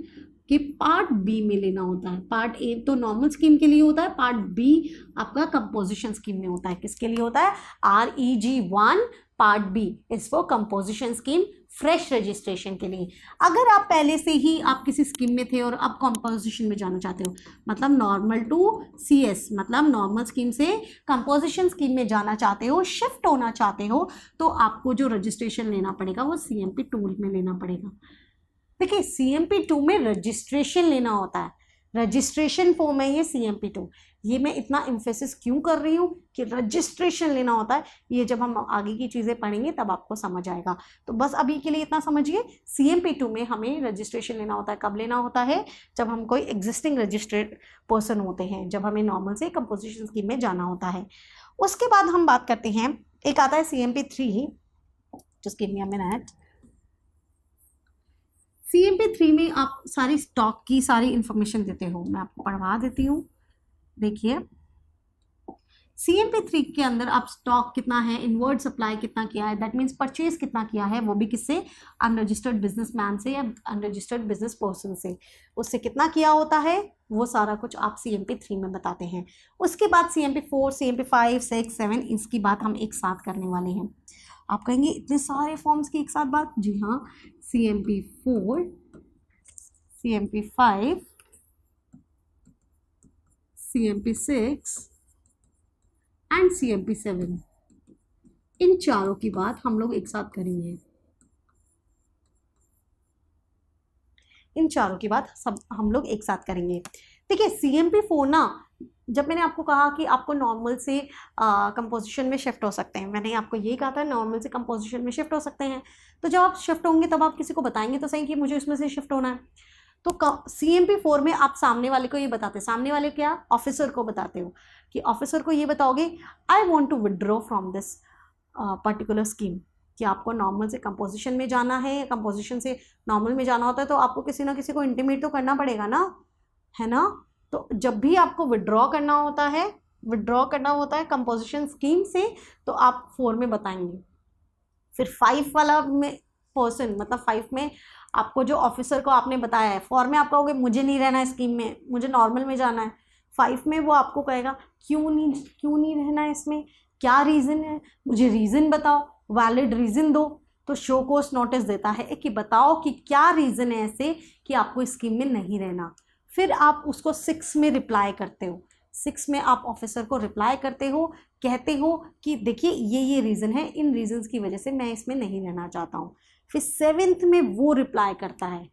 कि पार्ट बी में लेना होता है। पार्ट ए तो नॉर्मल स्कीम के लिए होता है, पार्ट बी आपका कंपोजिशन स्कीम में होता है। किसके लिए होता है? REG 1 part B is for composition scheme fresh registration के लिए। अगर आप पहले से ही आप किसी स्कीम में थे और अब कंपोजिशन में जाना चाहते हो, मतलब नॉर्मल टू CS, मतलब नॉर्मल स्कीम से कंपोजिशन स्कीम में जाना चाहते हो, शिफ्ट होना चाहते हो, तो आपको जो रजिस्ट्रेशन लेना पड़ेगा वो CMP 2 में लेना पड़ेगा। देखिए, CMP 2 में रजिस्ट्रेशन लेना होता है, रजिस्ट्रेशन फॉर्म है ये CMP 2। ये मैं इतना इम्फेसिस क्यों कर रही हूँ कि रजिस्ट्रेशन लेना होता है, ये जब हम आगे की चीज़ें पढ़ेंगे तब आपको समझ आएगा। तो बस अभी के लिए इतना समझिए, CMP 2 में हमें रजिस्ट्रेशन लेना होता है। कब लेना होता है? जब हम कोई एग्जिस्टिंग रजिस्टर्ड पर्सन होते हैं, जब हमें नॉर्मल से कंपोजिशन स्कीम में जाना होता है। उसके बाद हम बात करते हैं, एक आता है CMP 3, just give me a minute। CMP3 में आप सारी स्टॉक की सारी इंफॉर्मेशन देते हो, मैं आपको पढ़वा देती हूँ। देखिए CMP3 के अंदर आप स्टॉक कितना है, इनवर्ड सप्लाई कितना किया है, दैट मीन्स परचेज कितना किया है, वो भी किससे, अनरजिस्टर्ड बिजनेसमैन से या अनरजिस्टर्ड बिजनेस पर्सन से, उससे कितना किया होता है, वो सारा कुछ आप CMP3 में बताते हैं। उसके बाद CMP4, CMP5, 6, 7 इसकी बात हम एक साथ करने वाले हैं। आप कहेंगे इतने सारे फॉर्म्स की एक साथ बात, जी हाँ, CMP4, CMP5, CMP6 and CMP7, इन चारों की बात हम लोग एक साथ करेंगे। इन चारों की बात सब हम लोग एक साथ करेंगे। देखिए CMP4 ना, जब मैंने आपको कहा कि आपको नॉर्मल से कंपोजिशन में शिफ्ट हो सकते हैं, मैंने आपको ये कहा था नॉर्मल से कंपोजिशन में शिफ्ट हो सकते हैं, तो जब आप शिफ्ट होंगे तब आप किसी को बताएंगे तो सही कि मुझे इसमें से शिफ्ट होना है। तो CMP4 में आप सामने वाले को ये बताते हैं, सामने वाले क्या, ऑफिसर को बताते हो कि ऑफिसर को ये बताओगे I want to withdraw from this particular scheme, कि आपको नॉर्मल से कंपोजिशन में जाना है, कंपोजिशन से नॉर्मल में जाना होता है तो आपको किसी ना किसी को इंटीमेट तो करना पड़ेगा ना, है ना। तो जब भी आपको विड्रॉ करना होता है कंपोजिशन स्कीम से, तो आप 4 में बताएंगे। फिर 5 वाला में पर्सन, मतलब 5 में आपको जो ऑफिसर को आपने बताया है, 4 में आप कहोगे मुझे नहीं रहना है स्कीम में, मुझे नॉर्मल में जाना है। 5 में वो आपको कहेगा क्यों नहीं रहना है इसमें, क्या रीज़न है, मुझे रीज़न बताओ, वैलिड रीज़न दो। तो शो कोर्स नोटिस देता है कि बताओ कि क्या रीज़न है ऐसे कि आपको इस स्कीम में नहीं रहना। फिर आप उसको 6 में रिप्लाई करते हो, 6 में आप ऑफिसर को रिप्लाई करते हो, कहते हो कि देखिए ये रीज़न है, इन रीजंस की वजह से मैं इसमें नहीं रहना चाहता हूँ। फिर 7th में वो रिप्लाई करता है,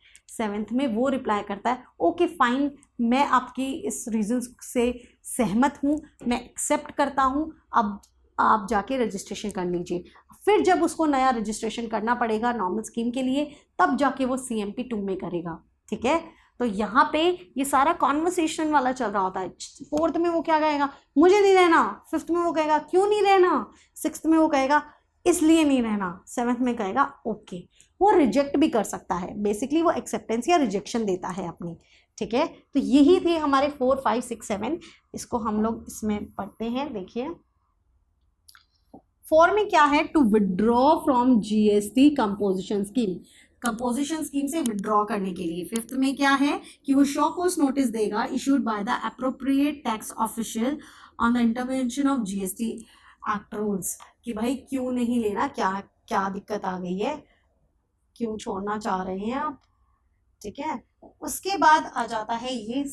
ओके फाइन, मैं आपकी इस रीजंस से सहमत हूँ, मैं एक्सेप्ट करता हूँ, अब आप जाके रजिस्ट्रेशन कर लीजिए। फिर जब उसको नया रजिस्ट्रेशन करना पड़ेगा नॉर्मल स्कीम के लिए, तब जाके वो CMP2 में करेगा, ठीक है। तो यहाँ पे ये सारा कॉन्वर्सेशन वाला चल रहा होता है। 4th में वो क्या कहेगा, मुझे नहीं रहना, 5th में वो कहेगा क्यों नहीं रहना, 6th में वो कहेगा इसलिए नहीं रहना, 7th में कहेगा ओके। वो रिजेक्ट भी कर सकता है, बेसिकली वो एक्सेप्टेंस या रिजेक्शन देता है अपनी, ठीक है। तो यही थे हमारे 4, 5, 6, 7, इसको हम लोग इसमें पढ़ते हैं। देखिए 4 में क्या है, to withdraw from GST composition scheme, composition scheme से विड्रॉ करने के लिए। 5th में क्या है कि वो शो कोर्स नोटिस देगा issued by the appropriate tax official on the intervention of GST act rules, कि भाई क्यों नहीं लेना, क्या दिक्कत आ गई है, क्यों छोड़ना चाह रहे हैं आप, ठीक है। उसके बाद आ जाता है ये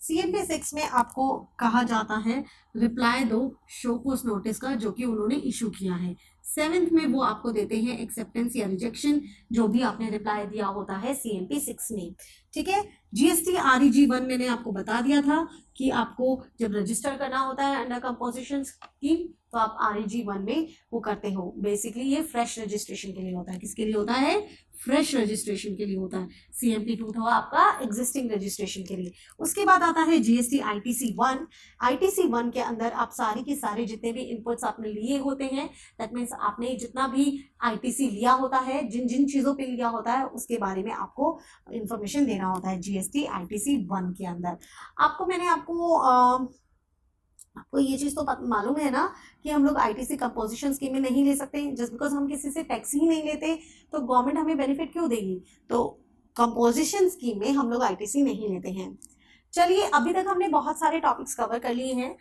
CMP6 में आपको कहा जाता है रिप्लाई दो शो कोर्स नोटिस का जो कि उन्होंने इशू किया है। 7th में वो आपको देते हैं एक्सेप्टेंस या रिजेक्शन, जो भी आपने रिप्लाई दिया होता है CMP6 में, ठीक है। GST REG1 मैंने आपको बता दिया था कि आपको जब रजिस्टर करना होता है अंडर कंपोजिशन स्कीम, तो आप REG1 में वो करते हो। बेसिकली ये फ्रेश रजिस्ट्रेशन के लिए होता है, किसके लिए होता है, फ्रेश रजिस्ट्रेशन के लिए होता है। CMP2 था आपका एग्जिस्टिंग रजिस्ट्रेशन के लिए। उसके बाद आता है GST ITC1। ITC1 के अंदर आप सारी की सारे जितने भी इनपुट्स आपने लिए होते हैं, दैट मीन्स आपने जितना भी ITC लिया होता है, जिन जिन चीज़ों पे लिया होता है उसके बारे में आपको इंफॉर्मेशन देना होता है GST ITC1 के अंदर। आपको ये चीज़ तो मालूम है ना कि हम लोग ITC कंपोजिशन स्कीम में नहीं ले सकते, जस्ट बिकॉज हम किसी से टैक्स ही नहीं लेते तो गवर्नमेंट हमें बेनिफिट क्यों देगी। तो कंपोजिशन स्कीम में हम लोग ITC नहीं लेते हैं। चलिए अभी तक हमने बहुत सारे टॉपिक्स कवर कर लिए हैं,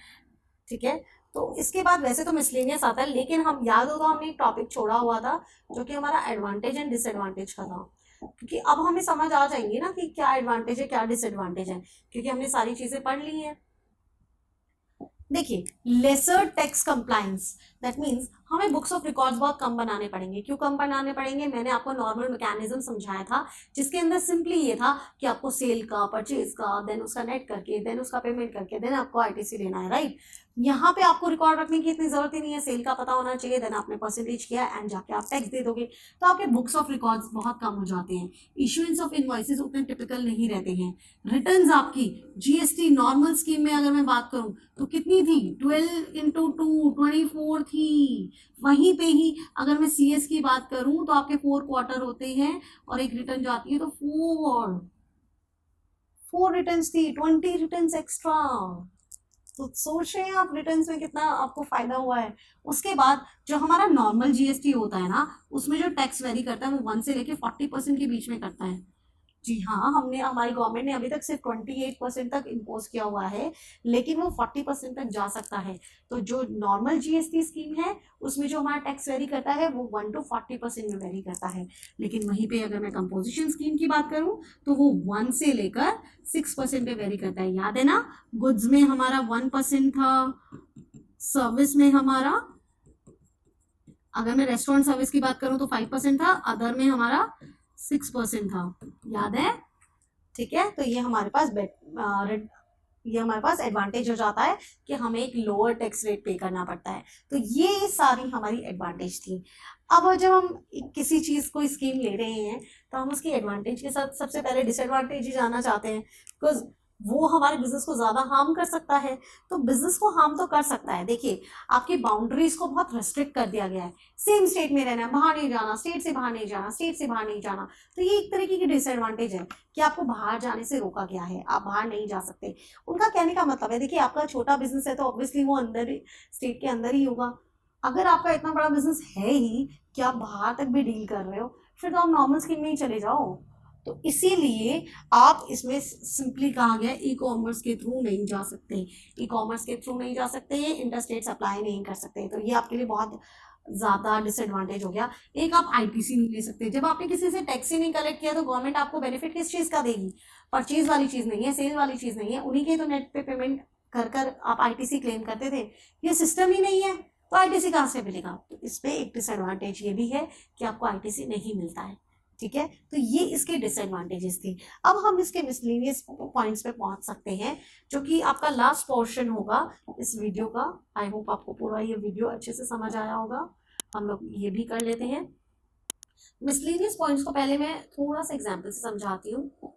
ठीक है। तो इसके बाद वैसे तो मिसलेनियस आता है, लेकिन हम याद होगा हमने एक टॉपिक छोड़ा हुआ था जो कि हमारा एडवांटेज एंड डिसएडवांटेज का था, क्योंकि अब हमें समझ आ जाएंगी ना कि क्या एडवांटेज है क्या डिसएडवांटेज है, क्योंकि हमने सारी चीजें पढ़ ली हैं। देखिए lesser tax compliance, that means हमें बुक्स ऑफ रिकॉर्ड्स बहुत कम बनाने पड़ेंगे। क्यों कम बनाने पड़ेंगे, मैंने आपको नॉर्मल मैकेनिज्म समझाया था, जिसके अंदर सिंपली ये था कि आपको सेल का, परचेज का, देन उसका नेट करके, देन उसका पेमेंट करके, देन आपको ITC लेना है, राइट। यहाँ पे आपको रिकॉर्ड रखने की इतनी जरूरत ही नहीं है, सेल का पता होना चाहिए, देन आपने परसेंटेज किया एंड जाके आप टैक्स दे दोगे, तो आपके बुक्स ऑफ रिकॉर्ड्स बहुत कम हो जाते हैं, इशुएंस ऑफ इनवॉइसेस उतने टिपिकल नहीं रहते हैं। रिटर्न्स आपकी जीएसटी नॉर्मल स्कीम में अगर मैं बात करूं तो कितनी थी, 12 इंटू 2 24 थी। वहीं पे ही अगर मैं सीएस की बात करूं तो आपके 4 क्वार्टर होते हैं और एक रिटर्न जाती है, तो 4 रिटर्न्स थी, 20 रिटर्न्स एक्स्ट्रा। तो सोच रहे हैं आप रिटर्न्स में कितना आपको फायदा हुआ है। उसके बाद जो हमारा नॉर्मल जीएसटी होता है ना, उसमें जो टैक्स वेरी करता है वो 1 से लेके 40% के बीच में करता है। जी हाँ, हमारी गवर्नमेंट ने अभी तक सिर्फ 28% तक इम्पोज किया हुआ है, लेकिन वो 40% तक जा सकता है। तो जो नॉर्मल जीएसटी स्कीम है उसमें जो हमारा टैक्स वेरी करता है वो 1 to 40% में वेरी करता है। लेकिन वहीं पे अगर मैं कंपोजिशन स्कीम की बात करूं तो वो 1 से लेकर 6% पे वेरी करता है। याद है ना, गुड्स में हमारा 1% था, सर्विस में हमारा, अगर मैं रेस्टोरेंट सर्विस की बात करूं तो 5% था, अदर में हमारा 6% था। याद है, ठीक है। तो ये हमारे पास एडवांटेज हो जाता है कि हमें एक लोअर टैक्स रेट पे करना पड़ता है। तो ये सारी हमारी एडवांटेज थी। अब जब हम किसी चीज को स्कीम ले रहे हैं तो हम उसकी एडवांटेज के साथ सबसे पहले डिसएडवांटेज ही जानना चाहते हैं, बिकॉज वो हमारे बिजनेस को ज्यादा हार्म कर सकता है। तो बिजनेस को हार्म तो कर सकता है, देखिए आपकी बाउंड्रीज को बहुत रेस्ट्रिक्ट कर दिया गया है, सेम स्टेट में रहना है, बाहर नहीं जाना, स्टेट से बाहर नहीं जाना, स्टेट से बाहर नहीं जाना। तो ये एक तरीके की डिसएडवांटेज है कि आपको बाहर जाने से रोका गया है, आप बाहर नहीं जा सकते। उनका कहने का मतलब है, देखिए आपका छोटा बिजनेस है तो ऑब्वियसली वो अंदर स्टेट के अंदर ही होगा। अगर आपका इतना बड़ा बिजनेस है ही कि आप बाहर तक भी डील कर रहे हो, फिर तो आप नॉर्मल स्कीम में ही चले जाओ। तो इसीलिए आप इसमें सिंपली कहा गया ई कॉमर्स के थ्रू नहीं जा सकते, ई कॉमर्स के थ्रू नहीं जा सकते, इंटर स्टेट अप्लाई नहीं कर सकते। तो ये आपके लिए बहुत ज्यादा डिसएडवांटेज हो गया। एक आप आईटीसी नहीं ले सकते, जब आपने किसी से टैक्स ही नहीं कलेक्ट किया तो गवर्नमेंट आपको बेनिफिट किस चीज का देगी, परचेज वाली चीज नहीं है, सेल वाली चीज नहीं है, उन्हीं के तो नेट पे पेमेंट कर कर आप आईटीसी क्लेम करते थे। ये सिस्टम ही नहीं है तो आईटीसी कहाँ से मिलेगा। तो इस पे एक डिसएडवांटेज ये भी है कि आपको आईटीसी नहीं मिलता है, ठीक है। तो ये इसके डिसएडवांटेजेस थी। अब हम इसके मिसलेनियस पॉइंट्स पे पहुंच सकते हैं, जो कि आपका लास्ट पोर्शन होगा इस वीडियो का। आई होप आपको पूरा ये वीडियो अच्छे से समझ आया होगा। हम लोग ये भी कर लेते हैं। मिसलेनियस पॉइंट्स को पहले मैं थोड़ा सा एग्जाम्पल से समझाती हूँ।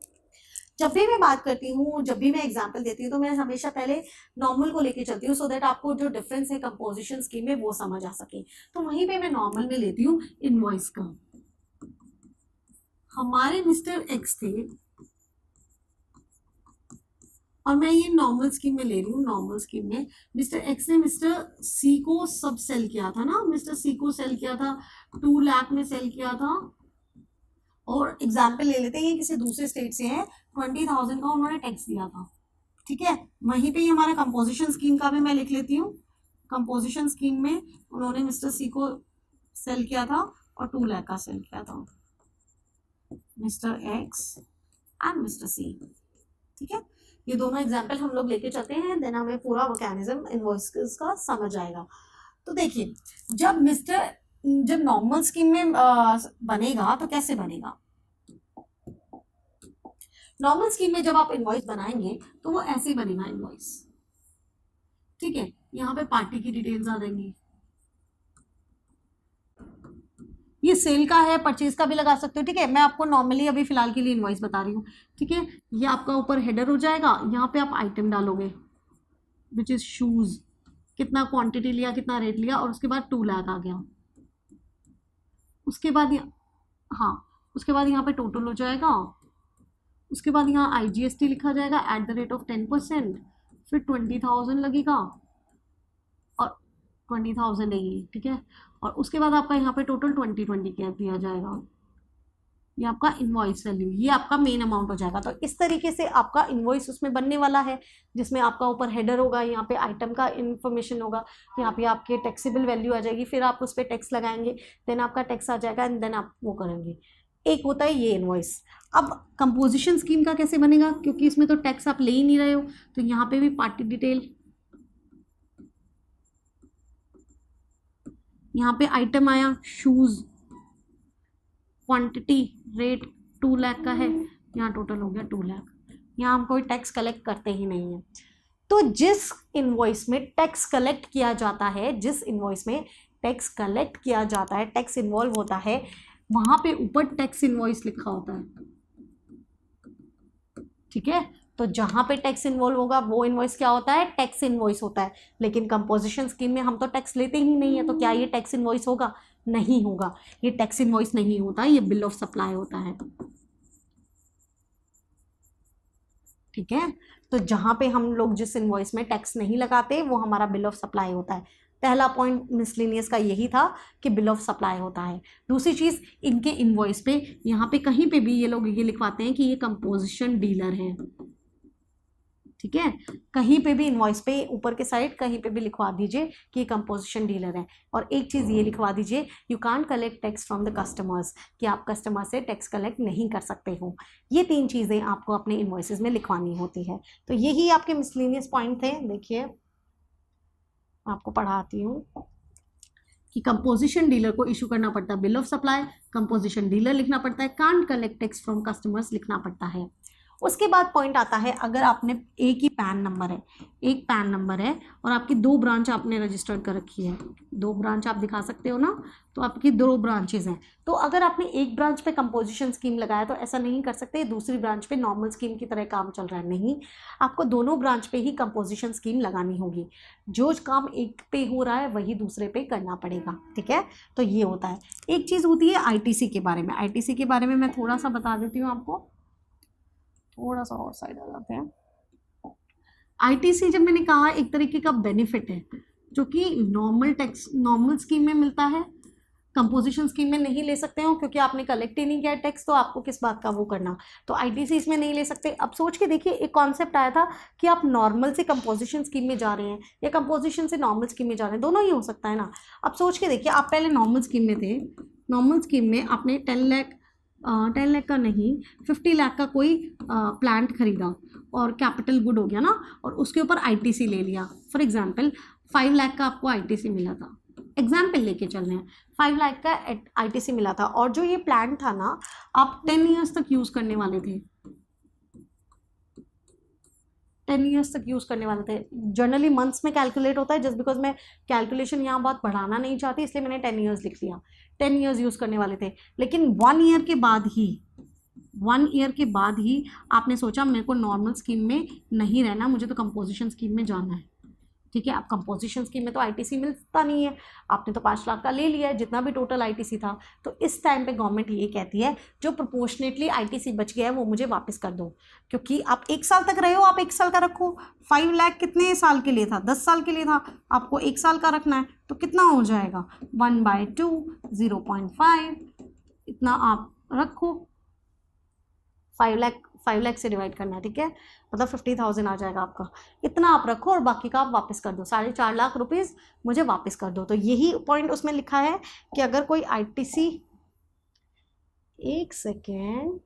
जब भी मैं बात करती हूँ, जब भी मैं एग्जाम्पल देती हूँ, तो मैं हमेशा पहले नॉर्मल को लेके चलती हूँ, सो दैट आपको जो डिफरेंस है कंपोजिशन स्कीम में वो समझ आ सके। तो वहीं पे मैं नॉर्मल में लेती हूँ इनवॉइस का। हमारे मिस्टर एक्स थे और मैं ये नॉर्मल स्कीम में ले रही हूँ। नॉर्मल स्कीम में मिस्टर एक्स ने मिस्टर सी को सब सेल किया था ना, मिस्टर सी को सेल किया था 2 लाख में सेल किया था। और एग्जाम्पल ले लेते हैं, ये किसी दूसरे स्टेट से है, 20,000 का उन्होंने टैक्स दिया था, ठीक है। वहीं पे ही हमारा कंपोजिशन स्कीम का भी मैं लिख लेती हूँ। कंपोजिशन स्कीम में उन्होंने मिस्टर सी को सेल किया था और 2 लाख का सेल किया था, मिस्टर एक्स एंड मिस्टर सी, ठीक है। ये दोनों एग्जाम्पल हम लोग लेके चलते हैं, देन हमें पूरा मैकेनिज्म इनवॉइस का समझ आएगा। तो देखिए, जब नॉर्मल स्कीम में बनेगा तो कैसे बनेगा। नॉर्मल स्कीम में जब आप इनवॉइस बनाएंगे तो वो ऐसे बनेगा इनवॉइस, ठीक है। यहाँ पे पार्टी की डिटेल्स आ जाएंगी, ये सेल का है, परचेज का भी लगा सकते हो, ठीक है। मैं आपको नॉर्मली अभी फिलहाल के लिए इनवॉइस बता रही हूँ, ठीक है। ये आपका ऊपर हेडर हो जाएगा, यहाँ पे आप आइटम डालोगे विच इज शूज, कितना क्वांटिटी लिया, कितना रेट लिया, और उसके बाद 2 लाख आ गया। उसके बाद हाँ, उसके बाद यहाँ पे टोटल हो जाएगा, उसके बाद यहाँ IGST लिखा जाएगा @10%, फिर 20,000 लगेगा और 20,000 है, ठीक है। और उसके बाद आपका यहाँ पे टोटल 2020 कह दिया जाएगा। ये आपका इनवॉइस वैल्यू, ये आपका मेन अमाउंट हो जाएगा। तो इस तरीके से आपका इनवॉइस उसमें बनने वाला है, जिसमें आपका ऊपर हेडर होगा, यहाँ पे आइटम का इन्फॉर्मेशन होगा, यहाँ पे आपके टैक्सेबल वैल्यू आ जाएगी, फिर आप उस पर टैक्स लगाएंगे, देन आपका टैक्स आ जाएगा एंड देन आप वो करेंगे। एक होता है ये इनवॉइस। अब कंपोजिशन स्कीम का कैसे बनेगा, क्योंकि इसमें तो टैक्स आप ले ही नहीं रहे हो, तो यहाँ पे भी पार्टी डिटेल, यहाँ पे आइटम आया शूज, क्वांटिटी, रेट 2 लाख का है, यहाँ टोटल हो गया 2 लाख। यहाँ हम कोई टैक्स कलेक्ट करते ही नहीं है। तो जिस इनवॉइस में टैक्स कलेक्ट किया जाता है, जिस इनवॉइस में टैक्स कलेक्ट किया जाता है, टैक्स इन्वॉल्व होता है, वहां पे ऊपर टैक्स इनवॉइस लिखा होता है। ठीक है, तो जहां पे टैक्स इन्वॉल्व होगा वो इनवॉइस क्या होता है, टैक्स इनवॉइस होता है। लेकिन कंपोजिशन स्कीम में हम तो टैक्स लेते ही नहीं है, तो क्या ये टैक्स इनवॉइस होगा? नहीं होगा, ये टैक्स इनवॉइस नहीं होता, ये बिल ऑफ सप्लाई होता है। ठीक है, तो जहां पे हम लोग जिस इनवॉइस में टैक्स नहीं लगाते वो हमारा बिल ऑफ सप्लाई होता है। पहला पॉइंट मिसलेनियस का यही था कि बिल ऑफ सप्लाई होता है। दूसरी चीज, इनके इनवॉइस पे यहाँ पे कहीं पे भी ये लोग ये लिखवाते हैं कि ये कंपोजिशन डीलर है। ठीक है, कहीं पे भी इनवॉइस पे ऊपर के साइड कहीं पे भी लिखवा दीजिए कि ये कंपोजिशन डीलर है। और एक चीज़ ये लिखवा दीजिए, you can't collect tax from the customers, कि आप कस्टमर से टैक्स कलेक्ट नहीं कर सकते हो। ये 3 चीज़ें आपको अपने इनवॉइसेस में लिखवानी होती है। तो यही आपके मिसलेनियस पॉइंट थे। देखिए आपको पढ़ाती हूँ कि कंपोजिशन डीलर को इशू करना पड़ता है bill of supply, composition dealer लिखना पड़ता है, can't collect tax from customers लिखना पड़ता है। उसके बाद पॉइंट आता है, अगर आपने एक ही पैन नंबर है, एक पैन नंबर है और आपकी 2 ब्रांच आपने रजिस्टर्ड कर रखी है, 2 ब्रांच आप दिखा सकते हो ना, तो आपकी 2 ब्रांचेज हैं। तो अगर आपने एक ब्रांच पे कंपोजिशन स्कीम लगाया तो ऐसा नहीं कर सकते दूसरी ब्रांच पे नॉर्मल स्कीम की तरह काम चल रहा है, नहीं, आपको दोनों ब्रांच पे ही कंपोजिशन स्कीम लगानी होगी। जो काम एक पे हो रहा है वही दूसरे पे करना पड़ेगा। ठीक है, तो ये होता है। एक चीज़ होती है आईटीसी के बारे में, आईटीसी के बारे में मैं थोड़ा सा बता देती हूँ आपको, थोड़ा सा और साइड आ जाते हैं। आईटीसी जब मैंने कहा एक तरीके का बेनिफिट है जो कि नॉर्मल स्कीम में मिलता है, कंपोजिशन स्कीम में नहीं ले सकते हो क्योंकि आपने कलेक्ट ही नहीं किया टैक्स, तो आपको किस बात का वो करना, तो आईटीसी इसमें नहीं ले सकते। अब सोच के देखिए, एक कॉन्सेप्ट आया था कि आप नॉर्मल से कंपोजिशन स्कीम में जा रहे हैं या कंपोजिशन से नॉर्मल स्कीम में जा रहे हैं, दोनों ही हो सकता है ना। अब सोच के देखिए, आप पहले नॉर्मल स्कीम में थे, नॉर्मल स्कीम में आपने 10 लाख का नहीं 50 लाख का कोई प्लांट खरीदा और कैपिटल गुड हो गया ना, और उसके ऊपर आईटीसी ले लिया। फॉर एग्जांपल 5 लाख का आपको आईटीसी मिला था, एग्जाम्पल लेके चल रहे हैं, 5 लाख का आईटीसी मिला था, और जो ये प्लांट था ना आप 10 ईयर्स तक यूज़ करने वाले थे, 10 ईयर्स तक यूज़ करने वाले थे। जनरली मंथ्स में कैलकुलेट होता है, जस्ट बिकॉज मैं कैलकुलेशन यहाँ बहुत बढ़ाना नहीं चाहती इसलिए मैंने 10 ईयर्स लिख लिया। 10 ईयर्स यूज़ करने वाले थे, लेकिन 1 ईयर के बाद ही आपने सोचा मेरे को नॉर्मल स्कीम में नहीं रहना, मुझे तो कंपोजिशन स्कीम में जाना है। ठीक है, आप कंपोजिशन स्कीम में तो आईटीसी मिलता नहीं है, आपने तो 5 लाख का ले लिया है जितना भी टोटल आईटीसी था। तो इस टाइम पे गवर्नमेंट ये कहती है जो प्रोपोर्शनेटली आईटीसी बच गया है वो मुझे वापस कर दो, क्योंकि आप 1 साल तक रहे हो, आप 1 साल का रखो। 5 लाख कितने साल के लिए था? 10 साल के लिए था, आपको 1 साल का रखना है, तो कितना हो जाएगा 1/2 0.5 इतना आप रखो। 5 लाख से डिवाइड करना है, ठीक है, मतलब 50,000 आ जाएगा आपका। इतना आप रखो और बाकी का आप वापस कर दो, 4.5 लाख रुपीज़ मुझे वापस कर दो। तो यही पॉइंट उसमें लिखा है कि अगर कोई आईटीसी, एक सेकेंड,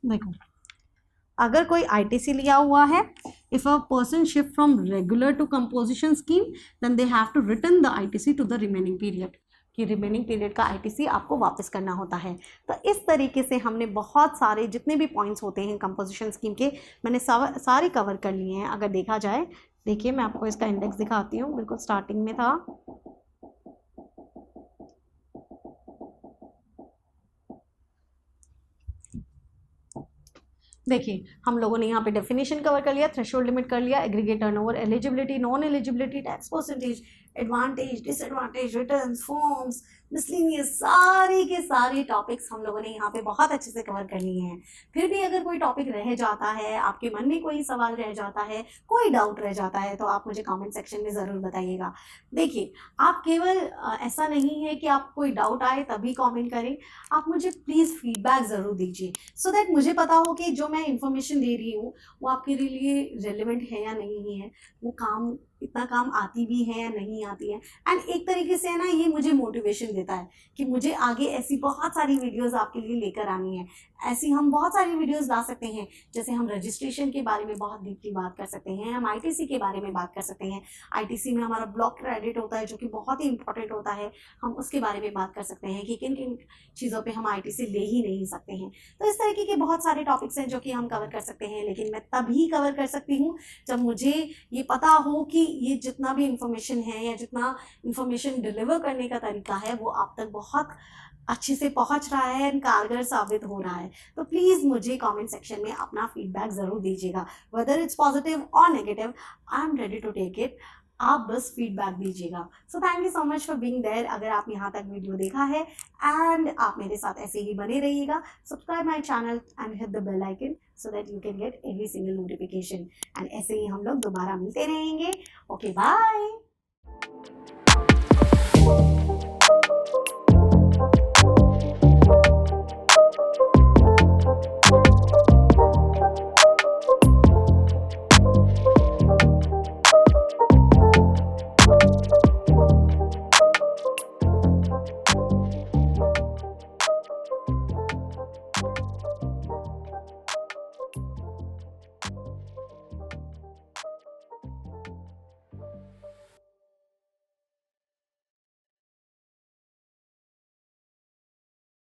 देखो, अगर कोई आईटीसी लिया हुआ है, if a person shift from regular to composition scheme then they have to return the ITC to the remaining period, कि रिमेनिंग पीरियड का आईटीसी आपको वापस करना होता है। तो इस तरीके से हमने बहुत सारे जितने भी पॉइंट्स होते हैं कंपोजिशन स्कीम के, मैंने सारे कवर कर लिए हैं। अगर देखा जाए, देखिए मैं आपको इसका इंडेक्स दिखाती हूँ, बिल्कुल स्टार्टिंग में था। देखिए हम लोगों ने यहाँ पे डेफिनेशन कवर कर लिया, थ्रेशोल्ड लिमिट कर लिया, aggregate turnover, eligibility, non eligibility, tax percentage, advantage, disadvantage, returns, forms, miscellaneous, सारे के सारे टॉपिक्स हम लोगों ने यहाँ पे बहुत अच्छे से कवर कर लिए हैं। फिर भी अगर कोई टॉपिक रह जाता है, आपके मन में कोई सवाल रह जाता है, कोई डाउट रह जाता है, तो आप मुझे कमेंट सेक्शन में ज़रूर बताइएगा। देखिए, आप केवल ऐसा नहीं है कि आप कोई डाउट आए तभी कमेंट करें, आप मुझे प्लीज़ फीडबैक ज़रूर दीजिए, सो दैट मुझे पता हो कि जो मैं इंफॉर्मेशन दे रही हूँ वो आपके लिए रेलिवेंट है या नहीं है, वो काम इतना काम आती भी है या नहीं आती है। एंड एक तरीके से है ना, ये मुझे मोटिवेशन देता है कि मुझे आगे ऐसी बहुत सारी वीडियोस आपके लिए लेकर आनी है। ऐसी हम बहुत सारी वीडियोस ला सकते हैं, जैसे हम रजिस्ट्रेशन के बारे में बहुत डीपली बात कर सकते हैं, हम आईटीसी के बारे में बात कर सकते हैं। आईटीसी में हमारा ब्लॉक क्रेडिट होता है जो कि बहुत ही इंपॉर्टेंट होता है, हम उसके बारे में बात कर सकते हैं कि किन किन चीज़ों पे हम आईटीसी ले ही नहीं सकते हैं। तो इस तरीके के बहुत सारे टॉपिक्स हैं जो कि हम कवर कर सकते हैं, लेकिन मैं तभी कवर कर सकती हूँ जब मुझे ये पता हो कि ये जितना भी इंफॉर्मेशन है या जितना इंफॉर्मेशन डिलीवर करने का तरीका है वो आप तक बहुत अच्छे से पहुंच रहा है एंड कारगर साबित हो रहा है। तो प्लीज़ मुझे कमेंट सेक्शन में अपना फीडबैक ज़रूर दीजिएगा, वेदर इट्स पॉजिटिव और negative, I am ready to take it. आप बस फीडबैक दीजिएगा। So thank you so much for being there. अगर आप यहाँ तक वीडियो देखा है एंड आप मेरे साथ ऐसे ही बने रहिएगा, subscribe my channel and hit the bell icon so that you can get every single notification. And ऐसे ही हम लोग दोबारा मिलते रहेंगे। Okay bye.